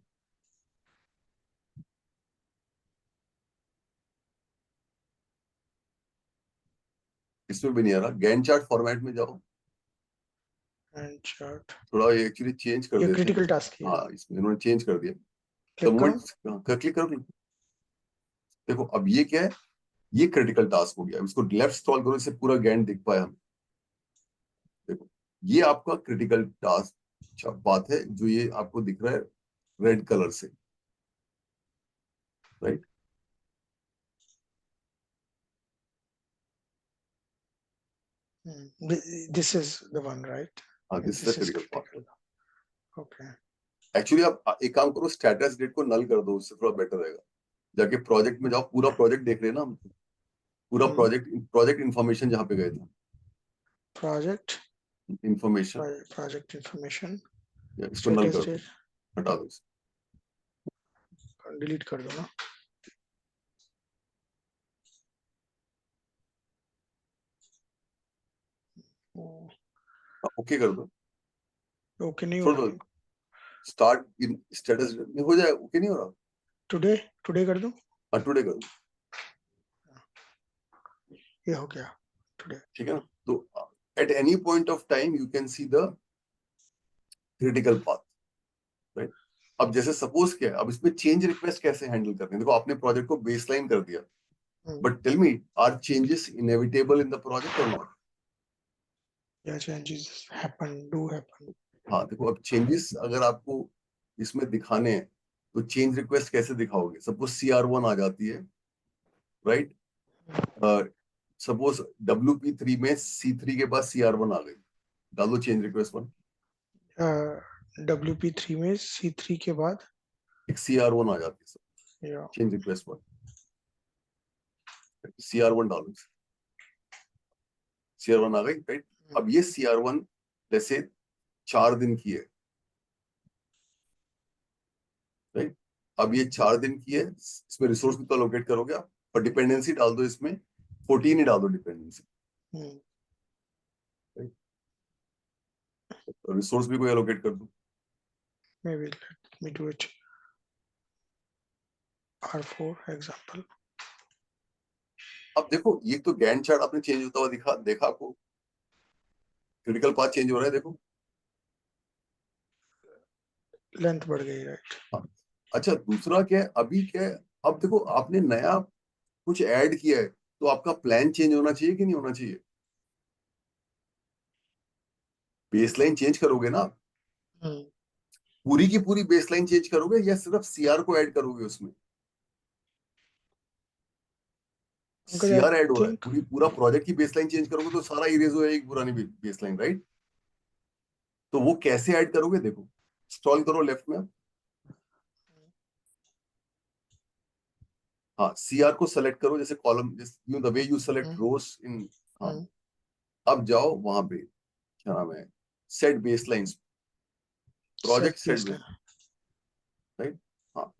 इसमें भी नहीं आ रहा। गैंट चार्ट फॉर्मेट में जाओ। Gantt chart. थोड़ा ये एक्चुअली चेंज कर ये देते हैं। critical task है. हाँ इसमें इन्होंने चेंज कर दिया। तो Click करो. मोमेंट क्लिक करो। देखो अब ये क्या है? ये क्रिटिकल टास्क हो गया। अब इसको लेफ्ट स्क्रॉल करो। इससे पूरा गैंट दिख पाया हम। देखो ये आपका क्रिटिकल टास्क बात है जो ये आपको दिख रहा है रेड कलर से। Right This is the one, right? हाँ this is the This is critical part. critical. Okay. Actually आप एक काम करो स्टेटस डेट को नल कर दो। उससे थोड़ा बेटर रहेगा। जाके प्रोजेक्ट में जाओ। पूरा प्रोजेक्ट देख रहे हैं ना हम। पूरा प्रोजेक्ट इंफॉर्मेशन जहाँ पे गए थे। Project information project information. इसको नल Status कर दो। date. हटा दो इसे। Delete कर दो ना. ओके कर दो। ओके नहीं हो छोड़ रहा. दो। स्टार्ट इन स्टेटस डेट में हो जाए। ओके नहीं हो रहा। टुडे कर दूं. हाँ टुडे कर दो। ये हो गया टुडे. ठीक है ना? तो at any point of time you can see the critical path. Right. अब जैसे सपोज क्या है? अब इसमें चेंज रिक्वेस्ट कैसे हैंडल करते हैं? देखो आपने प्रोजेक्ट को बेसलाइन कर दिया। But tell me are changes inevitable in the project और not? Yeah, changes do happen. हाँ देखो अब चेंजेस अगर आपको इसमें दिखाने हैं तो चेंज रिक्वेस्ट कैसे दिखाओगे? सपोज CR1 आ जाती है। राइट। सपोज WP3 में C3 के बाद CR1 आ गई। डाल दो चेंज रिक्वेस्ट 1। WP3 में C3 के बाद एक CR1 आ जाती है। या चेंज रिक्वेस्ट 1 CR1 डालो। CR1 आ गई। राइट। अब ये CR1 जैसे 4 दिन की है। राइट। अब ये 4 दिन की है। इसमें रिसोर्स भी तो अलोकेट करोगे आप। और डिपेंडेंसी डाल दो इसमें 14 ही डाल दो डिपेंडेंसी। रिसोर्स भी कोई अलोकेट कर दो। maybe let me do it. R4 example. अब देखो ये तो गैंट चार्ट आपने चेंज होता हुआ देखा आपको, क्रिटिकल पाथ चेंज हो रहा है देखो। लेंथ बढ़ गई, राइट? हाँ। अच्छा दूसरा क्या है, अभी क्या है, अब देखो आपने नया कुछ ऐड किया है तो आपका प्लान चेंज होना चाहिए कि नहीं होना चाहिए? बेसलाइन चेंज करोगे ना, पूरी की पूरी बेसलाइन चेंज करोगे या सिर्फ सीआर को ऐड करोगे उसमें? पंकज, आई सीआर ऐड हो रहा है, थिंक पूरा प्रोजेक्ट की बेसलाइन चेंज करोगे तो सारा इरेज हो जाएगी पुरानी बेसलाइन, राइट? तो वो कैसे ऐड करोगे देखो, स्क्रॉल करो लेफ्ट में। हाँ सीआर को सेलेक्ट करो, जैसे column you the way you select rows in. हाँ अब जाओ वहां पे, क्या नाम है, set baselines, project set baseline, right? हाँ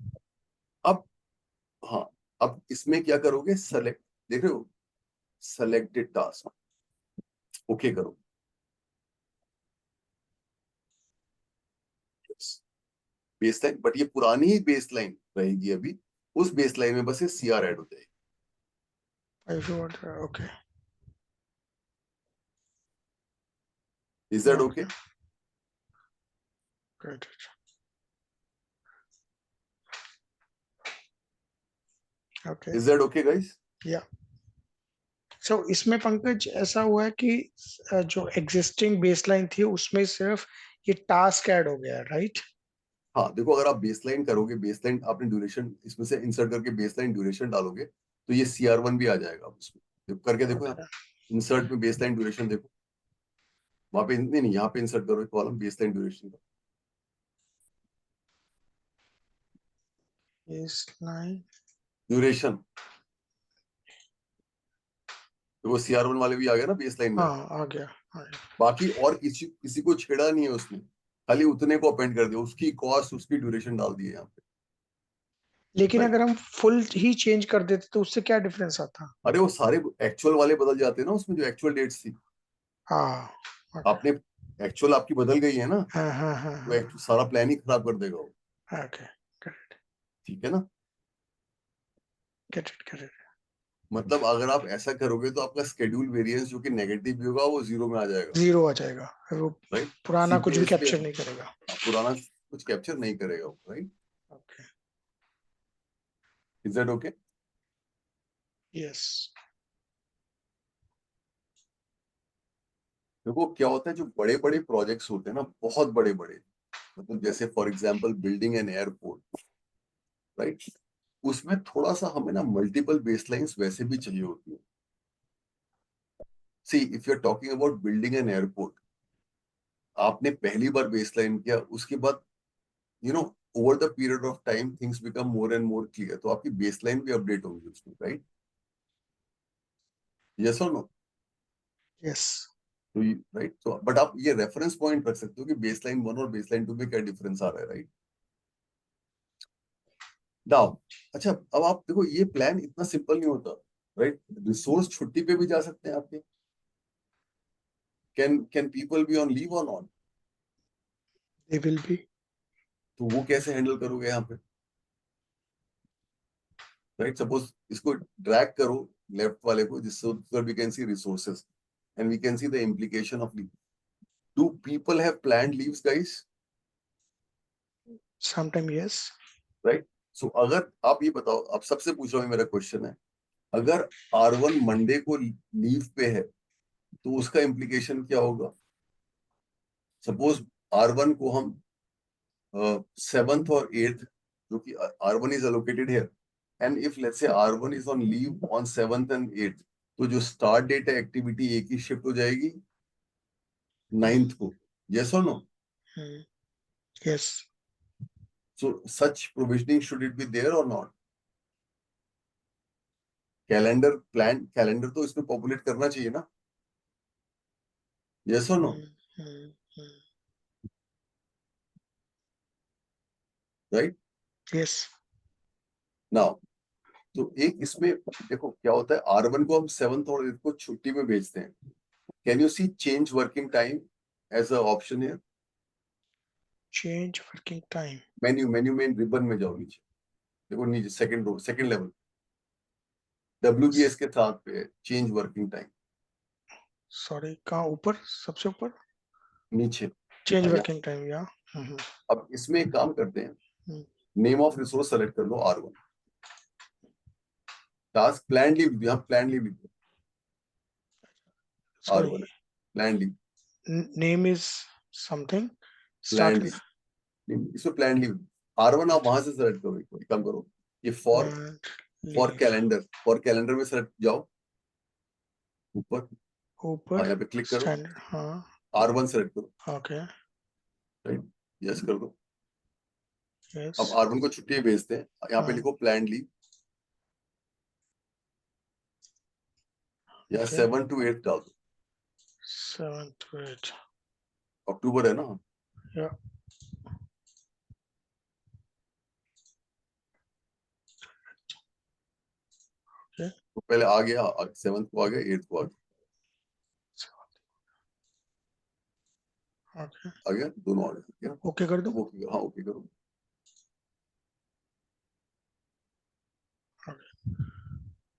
अब, हाँ अब इसमें क्या करोगे, सेलेक्ट, देख रहे हो, सेलेक्टेड टास्क, ओके करो। बेसलाइन, बट ये पुरानी ही बेसलाइन रहेगी अभी, उस बेसलाइन में बस ये सीआर ऐड हो जाएगी। Okay, is that okay? great. Okay. Is that okay guys? So इसमें पंकज ऐसा हुआ है कि जो एग्जिस्टिंग बेसलाइन थी उसमें सिर्फ ये टास्क ऐड हो गया, राइट? हाँ देखो अगर आप बेसलाइन करोगे, बेसलाइन आपने ड्यूरेशन इसमें से इंसर्ट करके बेसलाइन ड्यूरेशन डालोगे तो ये CR1 भी आ जाएगा उसमें, करके देखो यहाँ इंसर्ट में बेसलाइन ड्यूरेशन देखो, वहां पे नहीं, यहाँ पे इंसर्ट करो कॉलम बेसलाइन ड्यूरेशन का, बेसलाइन ड्यूरेशन, तो वो CR1 वाले भी आ गया ना बेसलाइन में। हाँ आ गया। बाकी और किसी किसी को छेड़ा नहीं है उसने, खाली उतने को अपेंड कर दिया, उसकी कॉस्ट उसकी ड्यूरेशन डाल दी है यहाँ पे। लेकिन Right? अगर हम फुल ही चेंज कर देते तो उससे क्या डिफरेंस आता? अरे वो सारे एक्चुअल वाले बदल जाते हैं ना, उसमें जो एक्चुअल डेट्स थी, हाँ आपने एक्चुअल आपकी बदल गई है ना, हाँ हाँ हाँ तो सारा प्लान ही खराब कर देगा वो, हाँ, ओके, करेक्ट, ठीक है ना? Get it. मतलब अगर आप ऐसा करोगे तो आपका स्केड्यूल वेरिएंस जो कि नेगेटिव भी होगा वो 0 में आ जाएगा, जीरो आ जाएगा, वो राइट? पुराना कुछ सीपीए भी इसलिए कैप्चर नहीं करेगा। पुराना कुछ कैप्चर नहीं करेगा वो, right? Okay, is that okay? Yes. देखो क्या होता है, जो बड़े बड़े प्रोजेक्ट्स होते हैं ना, बहुत बड़े बड़े, मतलब जैसे for example building an airport, right, उसमें थोड़ा सा हमें ना मल्टीपल बेसलाइंस वैसे भी चाहिए होती है। See if you are talking about building an airport, आपने पहली बार बेसलाइन किया, उसके बाद you know over the period of time things become more and more clear, तो आपकी बेसलाइन भी अपडेट होगी उसमें, राइट? यस और नो? यस। तो राइट, तो बट आप ये रेफरेंस पॉइंट रख सकते हो कि बेसलाइन 1 और बेसलाइन 2 में क्या डिफरेंस आ रहा है, राइट? नाउ अच्छा, अब आप देखो ये प्लान इतना सिंपल नहीं होता, राइट? रिसोर्स छुट्टी पे भी जा सकते हैं आपके, can people be on leave और नॉट? They will be. तो वो कैसे हैंडल करोगे यहाँ पे, राइट? सपोज इसको ड्रैग करो लेफ्ट वाले को, जिससे we can see resources and we can see the implication of leave. Do people have planned leaves guys? Sometime yes. Right? So अगर आप ये बताओ, अब सबसे पूछ रहा हूँ, मेरा क्वेश्चन है, अगर R1 मंडे को लीव पे है तो उसका इम्प्लीकेशन क्या होगा? सपोज R1 को हम 7th और 8th, जो कि R1 is allocated here, and if let's say R1 is on leave on 7th and 8th, तो जो स्टार्ट डेट है एक्टिविटी एक ही शिफ्ट हो जाएगी 9th को, यस और no? Yes. So such provisioning should it be there और not? Calendar plan, calendar तो इसमें पॉपुलेट करना चाहिए ना, यस और नो? राइट? यस। नाउ तो एक इसमें देखो क्या होता है, R1 को हम 7th और 8th को छुट्टी में भेजते हैं, can you see change working time as a option here? Change working time. Menu में रिबन में जाओ नीचे, देखो नीचे second row, second level, WBS के साथ पे चेंज वर्किंग टाइम, सॉरी कहाँ ऊपर, सबसे ऊपर नीचे। चेंज हाँ, वर्किंग टाइम या अब इसमें एक काम करते हैं, हम्म। नेम ऑफ रिसोर्स सेलेक्ट कर लो R1, टास्क प्लान लीव, यहाँ प्लान लीव लिखो, सॉरी R1 है plan leave, name is something plan start leave, इसमें प्लान लीव R1 आप वहां से सेलेक्ट करो, एक काम करो, ये फॉर कैलेंडर में सेलेक्ट जाओ ऊपर, ऊपर यहाँ पे क्लिक करो, स्टैंडर्ड, हाँ R1 सेलेक्ट करो, ओके राइट, यस कर दो। यस अब R1 को छुट्टी भेजते हैं, यहाँ पे लिखो प्लान लीव, या 7 to 8 डाल दो, 7 to 8 अक्टूबर है ना, या तो पहले आ गया, 7th को आ गया, 8th को आ गया, ओके आ गया, दोनों आ गया, ओके कर दो। अब ओके, हाँ ओके करो।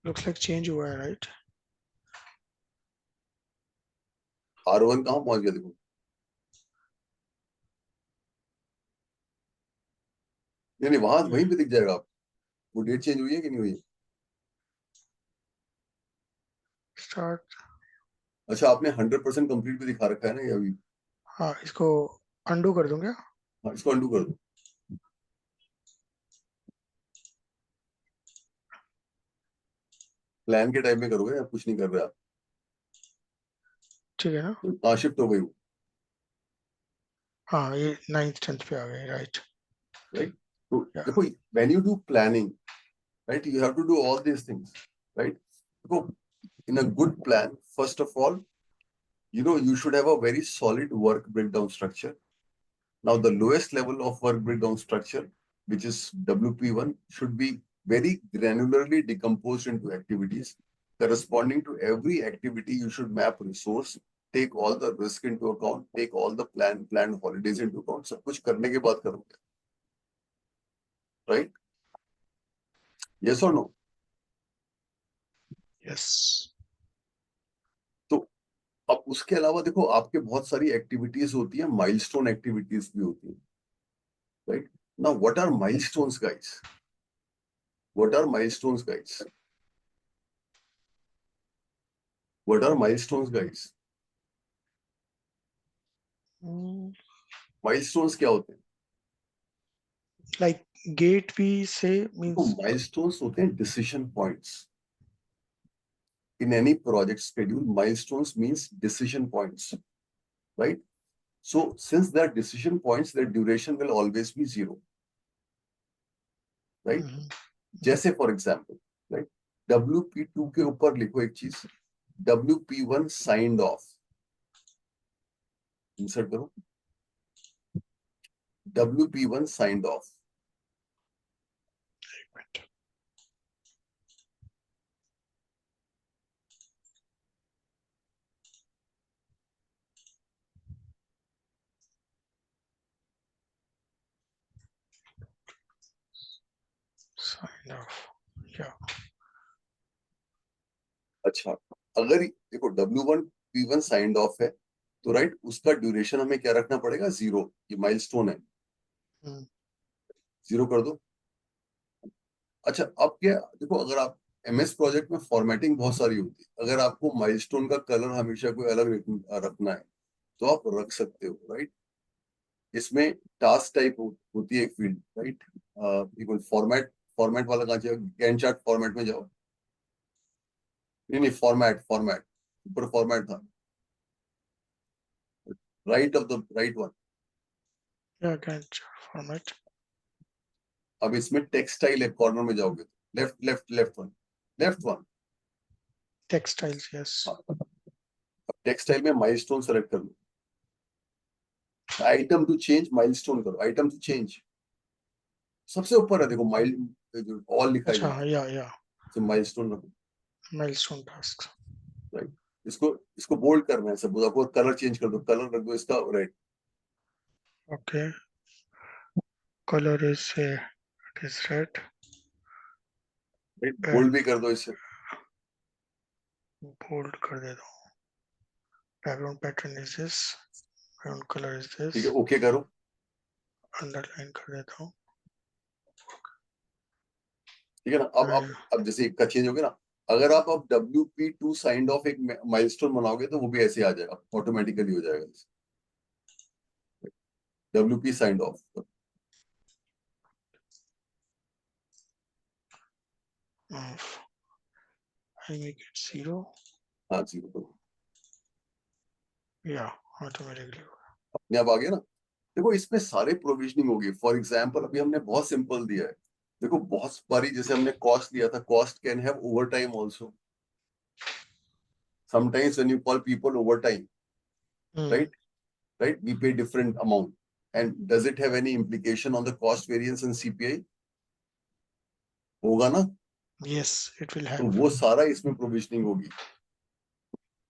लुक्स लाइक चेंज हुआ है राइट। R1 कहाँ पहुंच गया देखो, नहीं वहां वहीं पे दिख जाएगा आप, वो डेट चेंज हुई है कि नहीं हुई है। स्टार्ट, अच्छा आपने 100% कंप्लीट पे दिखा रखा है ना ये अभी, हाँ इसको अंडू कर दूं क्या? हाँ इसको अंडू कर दो, प्लान के टाइम में करोगे, आप कुछ नहीं कर रहे आप, ठीक है ना, तो शिफ्ट हो गई वो, हाँ ये 9th 10th पे आ गए राइट। राइट। तो देखो when you do planning, right, you have to do all these things, right? So in a good plan, first of all, you should have a very solid work breakdown structure. Now the lowest level of work breakdown structure, which is WP1, should be very granularly decomposed into activities. Corresponding to every activity, you should map resource, take all the risk into account, take all the planned holidays into account. सब कुछ करने के बाद करोगे, right? Yes or no? Yes तो अब उसके अलावा देखो आपके बहुत सारी एक्टिविटीज होती है, माइलस्टोन एक्टिविटीज भी होती है, right. Now what are milestones guys, what are milestones guys, what are milestones guys, milestones क्या होते हैं? लाइक गेट भी से तो मींस माइलस्टोन्स होते हैं decision points in any project schedule, milestones means decision points, right. So since they are decision points, their duration will always be 0, right? जैसे for example, right, WP2 के ऊपर लिखो एक चीज, WP1 साइंड ऑफ, इंसर्ट करो, WP1 signed of, sign of या अच्छा अगर देखो WP1 साइंड ऑफ है, तो राइट उसका ड्यूरेशन हमें क्या रखना पड़ेगा, 0, ये माइलस्टोन है, 0 कर दो। अच्छा अब क्या देखो, अगर आप MS प्रोजेक्ट में फॉर्मेटिंग बहुत सारी होती है, अगर आपको माइलस्टोन का कलर हमेशा कोई अलग रखना है तो आप रख सकते हो, राइट। इसमें टास्क टाइप होती है एक field, right, equal format, format वाला कहाँ चाहिए, गैंट चार्ट फॉर्मेट में जाओ, नहीं फॉर्मेट, फॉर्मेट ऊपर फॉर्मेट था, right of the right one, या गैंट फॉर्मेट, अब इसमें टेक्सटाइल है, कॉर्नर में जाओगे तो left left left one, textiles yes अब टेक्सटाइल में माइलस्टोन सेलेक्ट कर लो, आइटम टू चेंज माइलस्टोन करो, आइटम टू चेंज सबसे ऊपर है देखो, माइल जो ऑल लिखा है अच्छा यहाँ, या तो माइलस्टोन रखो, माइलस्टोन टास्क राइट। इसको बोल्ड करना है, सपोज आपको कलर चेंज कर दो, कलर रख दो इसका red, okay colour is it is red right, bold भी कर दो इसे, बोल्ड कर देता हूँ. Background pattern is this, background colour is ठीक दिस, है, ओके करो. अंडरलाइन कर देता हूँ. ठीक है ना. अब जैसे एक का चेंज हो गया ना, अगर आप अब WP2 साइंड ऑफ एक माइलस्टोन बनाओगे तो वो भी ऐसे आ जाएगा, ऑटोमेटिकली हो जाएगा. WP signed of. I make it 0. हाँ जी, Yeah, automatically. अपने आप आ गया ना. देखो इसमें सारे प्रोविजनिंग होगी. फॉर एग्जांपल अभी हमने बहुत सिंपल दिया है. देखो बहुत बारी जैसे हमने कॉस्ट दिया था, cost can have over time also. Sometimes when you call people over time, right, right, we pay different amount. And does it have any implication on the cost variance and CPI? होगा ना. Yes, it will तो have. वो सारा इसमें provisioning होगी,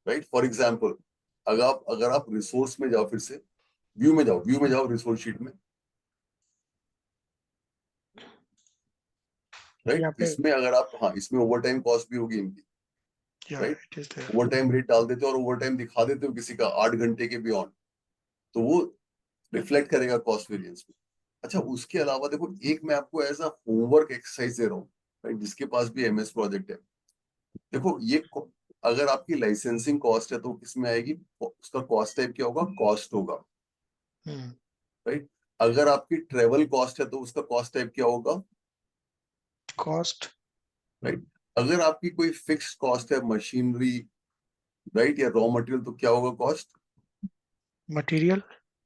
right. For example अगर आप resource में जाओ, फिर से व्यू में जाओ रिसोर्स शीट में, यहाँ राइट. पे इसमें अगर आप, हाँ, इसमें ओवर टाइम कॉस्ट भी होगी इनकी, yeah, right. it is there. Over time rate डाल देते हो और ओवर टाइम दिखा देते हो किसी का 8 घंटे के बियॉन्ड, तो वो रिफ्लेक्ट करेगा कॉस्ट वेरिएंस में. अच्छा, उसके अलावा देखो एक मैं आपको एज अ होमवर्क एक्सरसाइज दे रहा हूँ, राइट, जिसके पास भी MS प्रोजेक्ट है. देखो ये अगर आपकी लाइसेंसिंग कॉस्ट है तो किसमें आएगी, उसका कॉस्ट टाइप क्या होगा, कॉस्ट होगा, Hmm. राइट. अगर आपकी ट्रेवल कॉस्ट है तो उसका कॉस्ट टाइप क्या होगा, Cost, राइट. अगर आपकी कोई फिक्स कॉस्ट है, मशीनरी, राइट, या रॉ मटेरियल, तो क्या होगा, कॉस्ट, material,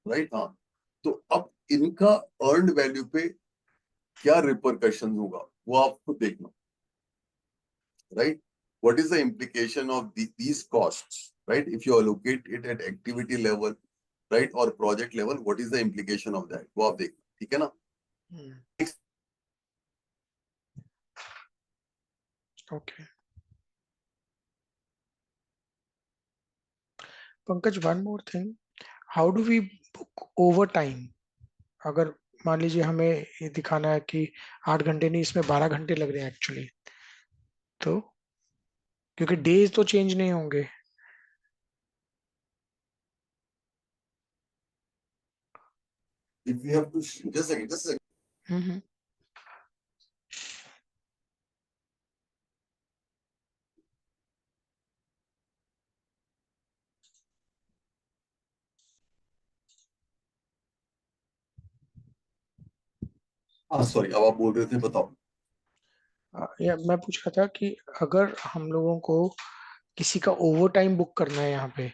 राइट. हाँ, तो अब इनका अर्नड वैल्यू पे क्या रिपरकशन होगा वो आपको देखना, right. What is the implication of these costs, right? If you allocate it at activity level, right, or project level, what is the implication of that? वो आप देखना, ठीक है ना. okay. Pankaj, one more thing. How do we book overtime? अगर मान लीजिए हमें ये दिखाना है कि 8 घंटे नहीं, इसमें 12 घंटे लग रहे हैं एक्चुअली, तो क्योंकि डेज तो चेंज नहीं होंगे. If you have to, just a second. हम्म. हाँ सॉरी, अब आप बोल रहे थे, बताओ. या मैं पूछ रहा था कि अगर हम लोगों को किसी का ओवर टाइम बुक करना है यहाँ पे,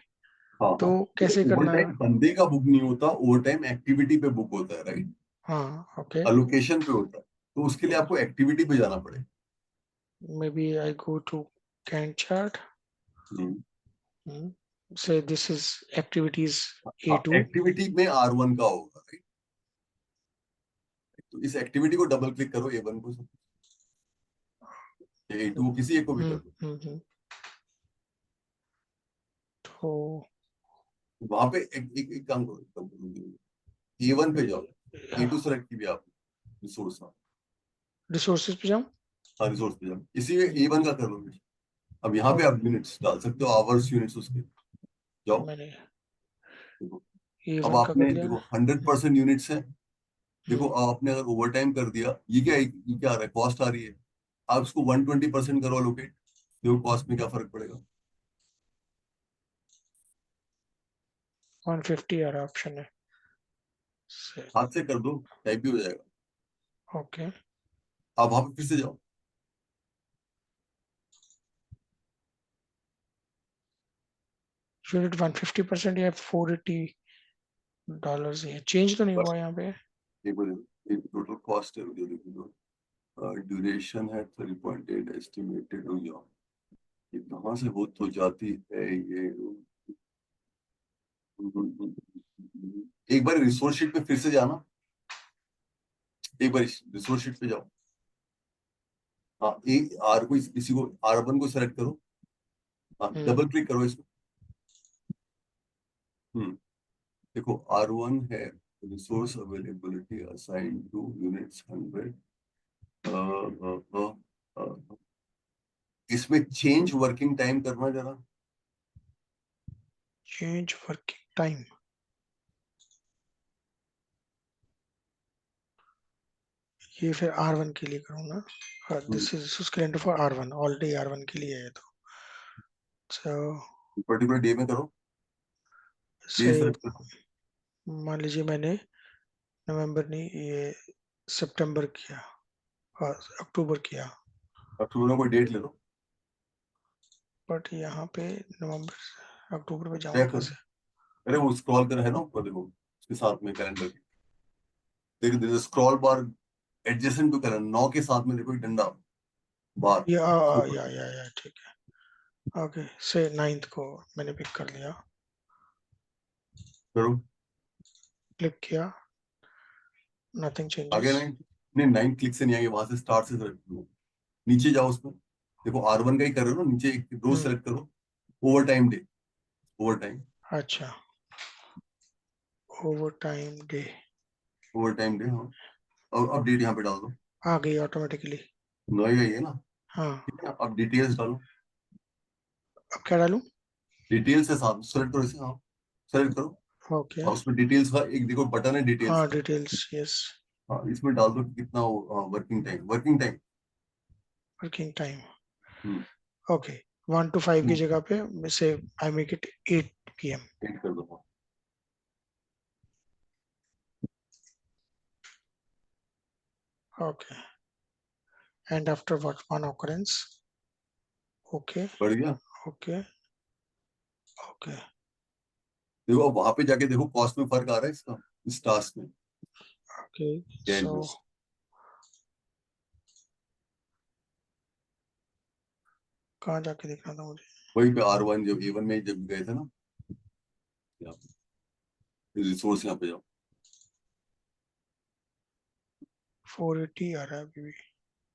हाँ तो हाँ, कैसे ओवर करना है? टाइम बंदे का बुक नहीं होता, ओवर टाइम एक्टिविटी पे बुक होता है, राइट. हाँ, ओके. अलोकेशन पे होता है, तो उसके लिए आपको एक्टिविटी पे जाना पड़ेगा. Maybe I go to Gantt chart. Say this is activities A2. Activity में R1 का होगा, राइट. तो इस एक्टिविटी को डबल क्लिक करो, A1 को, A2 किसी एक को भी कर दो. तो वहां पे एक काम करो, A1 पे जाओ, A2 सेलेक्ट कीजिए आप, रिसोर्स. रिसोर्सेज पे जाऊं? हाँ, रिसोर्स पे जाओ, इसी में A1 का कर लो. अब यहाँ पे आप यूनिट्स डाल सकते हो, आवर्स यूनिट्स, उसके जाओ. मैंने देखो, अब A1 का कर आपने लिया. देखो 100% यूनिट्स है. देखो आपने अगर ओवर टाइम कर दिया, ये क्या आ रहा है, कॉस्ट आ रही है. आप इसको 120% करो लोकेट, देखो कॉस्ट में क्या फर्क पड़ेगा. 150 यार ऑप्शन है. हाथ से कर दो, टाइप भी हो जाएगा. ओके. आप वहां पे फिर से जाओ. यूनिट 150% या $480 है, चेंज तो नहीं बस हुआ यहाँ पे? एक बार टोटल कॉस्ट है, मुझे देखो. ड्यूरेशन है 3.8 एस्टिमेटेड हो जाओ. ये कहाँ से हो तो जाती है ये. एक बार रिसोर्स शीट पे फिर से जाना, एक बार रिसोर्स शीट पे जाओ. हाँ, आर को, इसी को R1 को सेलेक्ट करो. हाँ, डबल क्लिक करो इसको. देखो R1 है, resource availability assign two units 100. इसमें चेंज वर्किंग टाइम करना जरा। चेंज वर्किंग टाइम, ये फिर R1 के लिए करूँ ना? This is calendar for R1, already R1 के लिए है तो पर्टिकुलर डे में करो, डे से सेलेक्ट करो। मान लीजिए मैंने नवंबर नहीं, ये सितंबर किया और अक्टूबर किया, अक्टूबर में कोई डेट ले लो, बट यहाँ पे नवंबर अक्टूबर में जाऊँ चेक करो। कैसे? अरे वो स्क्रॉल कर है ना ऊपर, देखो उसके साथ में कैलेंडर के, देखो this scroll bar adjacent to calendar, 9 के साथ में देखो एक डंडा बार। या ठीक है, ओके से 9th को मैंने पिक कर लिया, करो, क्लिक किया, नथिंग आगे चेंजेस। 9, नहीं 9 क्लिक से नहीं आएंगे, वहां से स्टार्ट से सेलेक्ट करो, नीचे जाओ उसमें, देखो R1 का ही कर रहे हो ना, नीचे एक रो सेलेक्ट करो, overtime day, overtime, अच्छा, overtime day overtime day, हाँ। और अब डेट यहाँ पे डाल दो, आ गई ऑटोमेटिकली। नई गई है ना, हाँ, ठीक है ना। अब डिटेल्स डालो, अब क्या डालूं? डिटेल्स के साथ सेलेक्ट करो इसे, हाँ सेलेक्ट करो, ओके, और उसमें डिटेल्स का एक देखो बटन है डिटेल्स हाँ का, डिटेल्स, यस, हाँ इसमें डाल दो कि कितना working time, working time. Working time, hmm, okay 1 to 5 की जगह पे से I make it 8 PM। Add कर दो, हाँ। Okay, and after what one occurrence, okay बढ़ गया। ओके ओके देखो अब वहां पे जाके देखो कॉस्ट में फर्क आ रहा है इसका, इस टास्क में, ओके, कैश सो में, कहाँ जाके देखना था मुझे? वहीं पे R1 जब A1 में जब गए थे ना, रिसोर्स यहाँ पे जाओ, 480 आ रहा है अभी भी।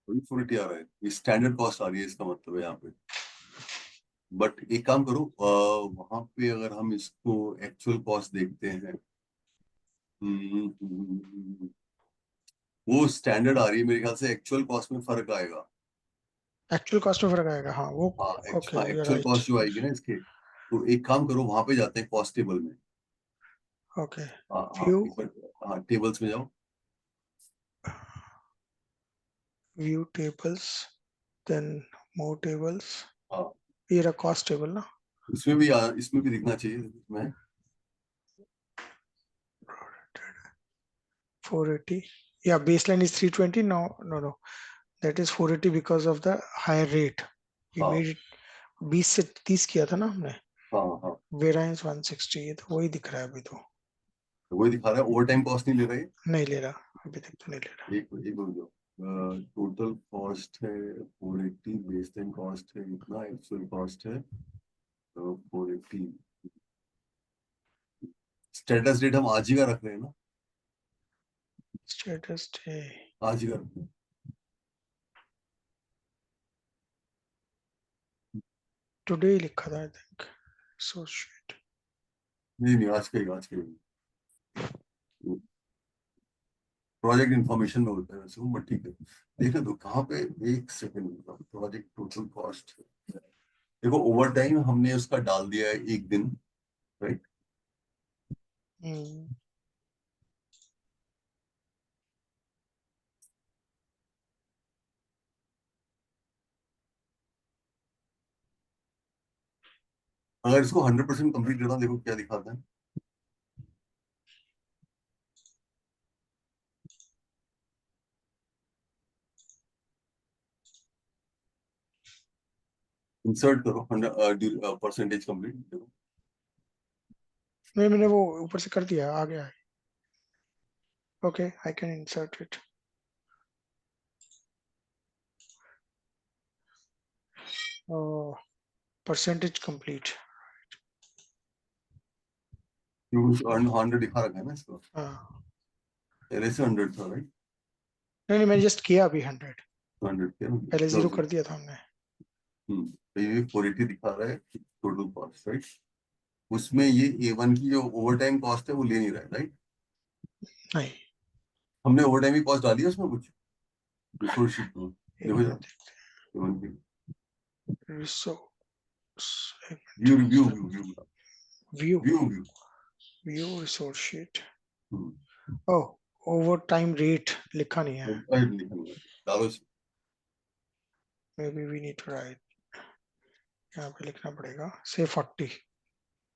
वही फुलिटी आ रहा है, ये स्टैंडर्ड कॉस्ट आ रही है इसका मतलब है यहाँ पे। बट एक काम करो, वहां पे अगर हम इसको एक्चुअल कॉस्ट देखते हैं, वो स्टैंडर्ड आ रही है मेरे ख्याल से, एक्चुअल कॉस्ट में फर्क आएगा। एक्चुअल कॉस्ट में फर्क आएगा, हाँ वो, हाँ okay you are actual right. Cost जो आएगी ना इसके, तो एक काम करो वहां पे जाते हैं कॉस्ट टेबल में। ओके, हाँ हाँ व्यू, एक बार, हाँ टेबल्स में जाओ, व्यू टेबल्स, देन मोर टेबल्स, हाँ ये रहा कॉस्ट टेबल ना। इसमें भी दिखना चाहिए इसमें। 480, yeah, baseline is 320, no no no, that is 480 because of the higher rate we हाँ made it। 20 से 30 किया था ना हमने, हाँ हाँ, वेरिएंस 160, ये तो वही दिख रहा है अभी तो। तो वही दिखा रहा है, ओवर टाइम कॉस्ट नहीं ले रहा है। नहीं ले रहा अभी तक तो नहीं ले रहा। एक बोल दो, टोटल कॉस्ट है 480, बेस टाइम कॉस्ट है इतना, एक्चुअल कॉस्ट है 480, स्टेटस डेट हम आज ही का रख रहे हैं ना, स्टेटस डे आज ही का रख रहे हैं। टुडे लिखा था आई थिंक, सो शिट। नहीं नहीं आज का ही, आज का ही प्रोजेक्ट इन्फॉर्मेशन में होता है वैसे वो, बट ठीक है। देखो तो कहाँ पे, एक सेकंड, प्रोजेक्ट टोटल कॉस्ट, देखो ओवर टाइम हमने उसका डाल दिया है एक दिन, राइट। अगर इसको 100% कंप्लीट करना, देखो क्या दिखाता है, इंसर्ट करो 100 परसेंटेज कंप्लीट, देखो नहीं मैंने वो ऊपर से कर दिया, आ गया है। Okay I can insert it. Percentage complete, क्यों 100 दिखा रखा है ना इसको, हाँ पहले से 100 था, राइट। नहीं नहीं मैंने जस्ट किया अभी 100, 100 क्या, पहले चलो 0 कर दिया था हमने। तो ये 480 दिखा रहा है टोटल कॉस्ट, राइट। उसमें ये A1 की जो ओवर टाइम कॉस्ट है वो ले नहीं रहा है, राइट। नहीं, हमने ओवर टाइम की कॉस्ट डाली है उसमें कुछ, रिसोर्स शीट में एक देखो मिनट जरा A1 की, resource view view view view view view view view resource sheet. हम्म, Oh, overtime rate लिखा नहीं है. डालो इसमें। Maybe we need to write. यहाँ पे लिखना पड़ेगा say 40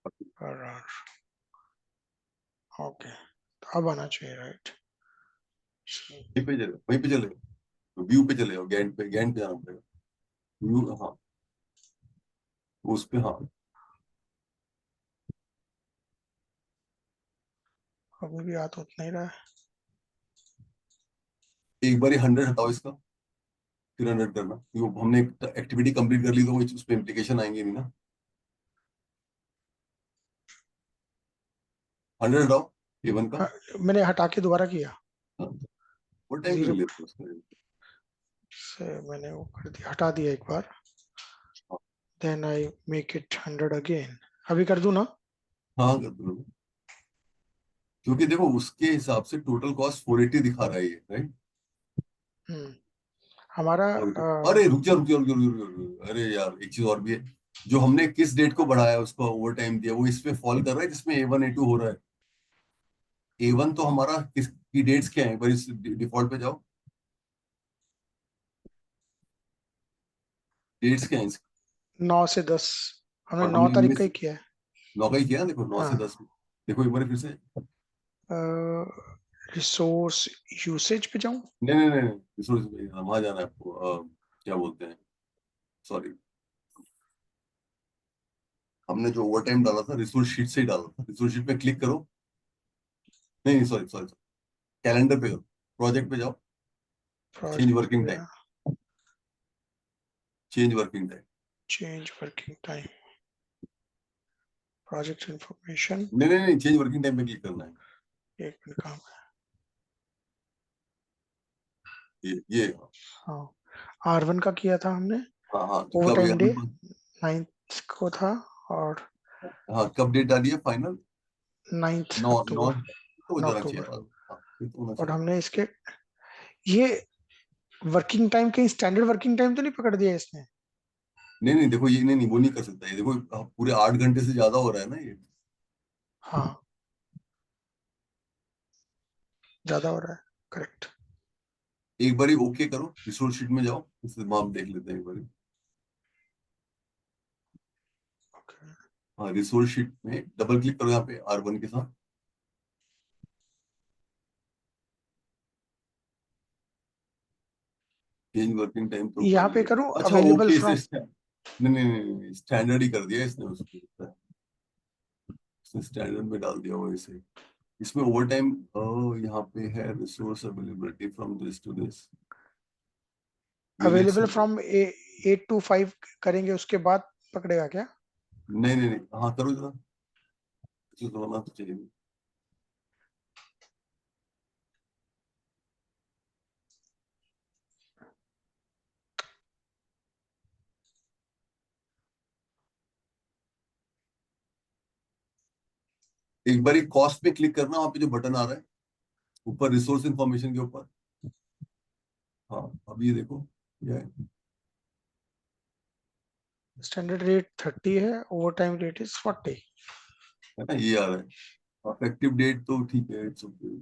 per hour. Okay, तो अब आना चाहिए right? वहीं पे चले व्यू पे चले जाओ, गैंट पे जाना पड़ेगा। व्यू हाँ उस पे हाँ अभी भी याद तो उतना ही रहा है. एक बार 100 हटाओ इसका, फिर 100 करना, क्योंकि हमने एक्टिविटी कंप्लीट कर ली तो उस पे इम्प्लीकेशन आएंगे नहीं ना। 100 हटाओ A1 का। मैंने हटा के दोबारा किया. हाँ, वो टाइम कर 0 लेते हैं उसका। से मैंने वो कर दिया, हटा दिया एक बार. Then I make it 100 again. अभी कर दूं ना? हाँ कर दो, क्योंकि देखो उसके हिसाब से टोटल कॉस्ट 480 दिखा रहा है ये, राइट। हमारा अरे रुक जा रुक जा रुक जा रुक जा, रुक जा। अरे यार एक चीज और भी है, जो हमने किस डेट को बढ़ाया उसका ओवर टाइम दिया वो इस पे फॉल कर रहा है जिसमें A1 A2 हो रहा है। A1 तो हमारा किस की डेट्स क्या है, एक बार इस डिफॉल्ट पे जाओ, डेट्स क्या है इसकी। 9 से 10 हमने और 9 हमने तारीख इनमें का ही से किया है. 9 का ही किया ना, देखो 9 से हाँ. 10 में। देखो एक बार फिर से, रिसोर्स यूसेज पे जाऊं. नहीं नहीं नहीं रिसोर्स वहां जाना है आपको, क्या बोलते हैं, सॉरी, हमने जो ओवर टाइम डाला था रिसोर्स शीट से ही डाला था, रिसोर्स शीट पे क्लिक करो, नहीं सॉरी सॉरी, कैलेंडर पे करो, प्रोजेक्ट पे जाओ, चेंज प्रोजेक्ट वर्किंग पे time, change working time. Change working time, project information. नहीं चेंज वर्किंग टाइम पे क्लिक करना है। एक मिनट काम है. ये हाँ, R1 का किया था हमने. हाँ हाँ तो ओवर कब टाइम अपने डे पास, 9th को था और हाँ कब डेट डाली है फाइनल, 9th 9 9 अक्टूबर. तो हो 9 जाना चाहिए। अक्टूबर. हाँ फिर तो होना और चाहिए। हमने इसके ये वर्किंग टाइम कहीं स्टैंडर्ड वर्किंग टाइम तो नहीं पकड़ दिया इसने? नहीं देखो ये नहीं वो नहीं कर सकता ये, देखो पूरे 8 घंटे से ज्यादा हो रहा है ना ये। हाँ, ज्यादा हो रहा है. करेक्ट. एक बारी ओके करो, रिसोर्स शीट में जाओ, इससे हम देख लेते हैं एक बारी। हाँ रिसोर्स शीट में डबल क्लिक करो यहाँ पे R1 के साथ, चेंज वर्किंग टाइम तो कर यहाँ पे लिया। करूँ अच्छा अवेलेबल ओके इसे फ्रॉम. नहीं स्टैंडर्ड ही कर दिया इसने उसको, इसने स्टैंडर्ड में डाल दिया वो इसे। इसमें ओवर टाइम यहाँ पे है resource availability from this to this, available from 8 to 5 करेंगे उसके बाद पकड़ेगा क्या? नहीं हाँ करो जरा, तो होना तो चाहिए। एक बार कॉस्ट पे क्लिक करना, वहां पे जो बटन आ रहा है ऊपर रिसोर्स इंफॉर्मेशन के ऊपर, हाँ अब ये देखो ये है। स्टैंडर्ड रेट 30 है, ओवर टाइम रेट इज 40. है ना ये आ रहा है, इफेक्टिव डेट तो ठीक है इट्स ओके।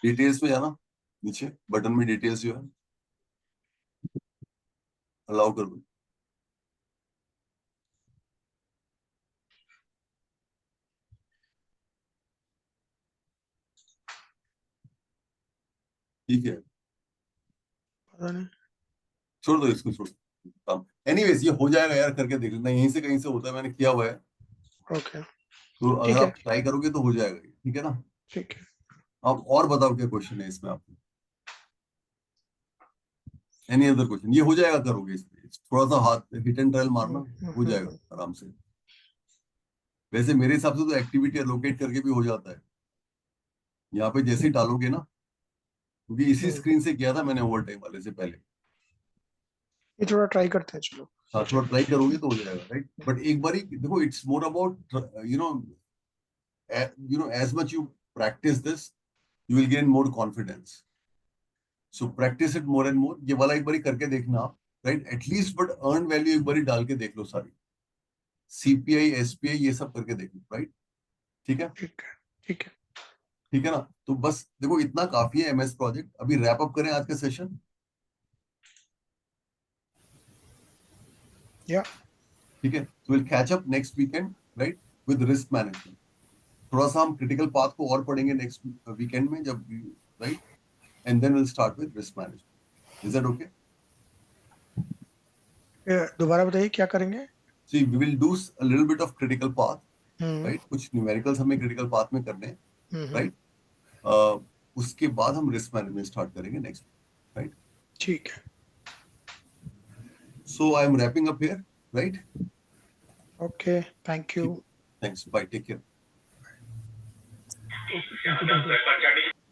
डिटेल्स में जाना, नीचे बटन में डिटेल्स जो है अलाउ कर दो। ठीक है पता नहीं. छोड़ दो इसको, छोड़ दो काम, एनीवेज ये हो जाएगा यार, करके देख लेना, यहीं से कहीं से होता है, मैंने किया हुआ है, ओके. तो अगर ठीक है. आप ट्राई करोगे तो हो जाएगा ये, ठीक है ना। ठीक है. आप और बताओ क्या क्वेश्चन है इसमें आपको, एनी अदर क्वेश्चन, ये हो जाएगा करोगे इसमें, थोड़ा सा हाथ हिट एंड ट्रायल मारना, हो जाएगा आराम से। वैसे मेरे हिसाब से तो एक्टिविटी एलोकेट करके भी हो जाता है, यहाँ पे जैसे ही डालोगे ना, क्योंकि इसी स्क्रीन से किया था मैंने ओवर टाइम वाले से पहले। ये थोड़ा ट्राई करते हैं चलो. हाँ थोड़ा ट्राई करोगे तो हो जाएगा, राइट? बट एक बार ही देखो, it's more about as much you practice this, you will gain more confidence. So practice it more and more. ये वाला एक बार करके देखना आप, राइट? एटलीस्ट बट अर्न वैल्यू एक बार डाल के देख लो सारी, सीपीआई एसपीआई ये सब करके देख लो, राइट? ठीक है, ठीक है, ठीक है. ठीक है ना? तो बस देखो इतना काफी है एमएस प्रोजेक्ट. अभी रैप अप करें आज का सेशन. या ठीक है, so we'll catch up next weekend, right, with risk management. थोड़ा सा हम क्रिटिकल पाथ को और पढ़ेंगे नेक्स्ट वीकेंड में जब, right, and then will start with risk management. Is that okay? दोबारा बताइए क्या करेंगे. See we will do a little bit of critical path, hmm. Right? कुछ न्यूमेरिकल्स हमें क्रिटिकल पाथ में करने हैं, हम्म. राइट? उसके बाद हम रिस्क मैनेजमेंट स्टार्ट करेंगे नेक्स्ट, राइट? ठीक है. So I am wrapping up here, right? Okay, thank you. Thanks, bye, take care. Okay, thank you.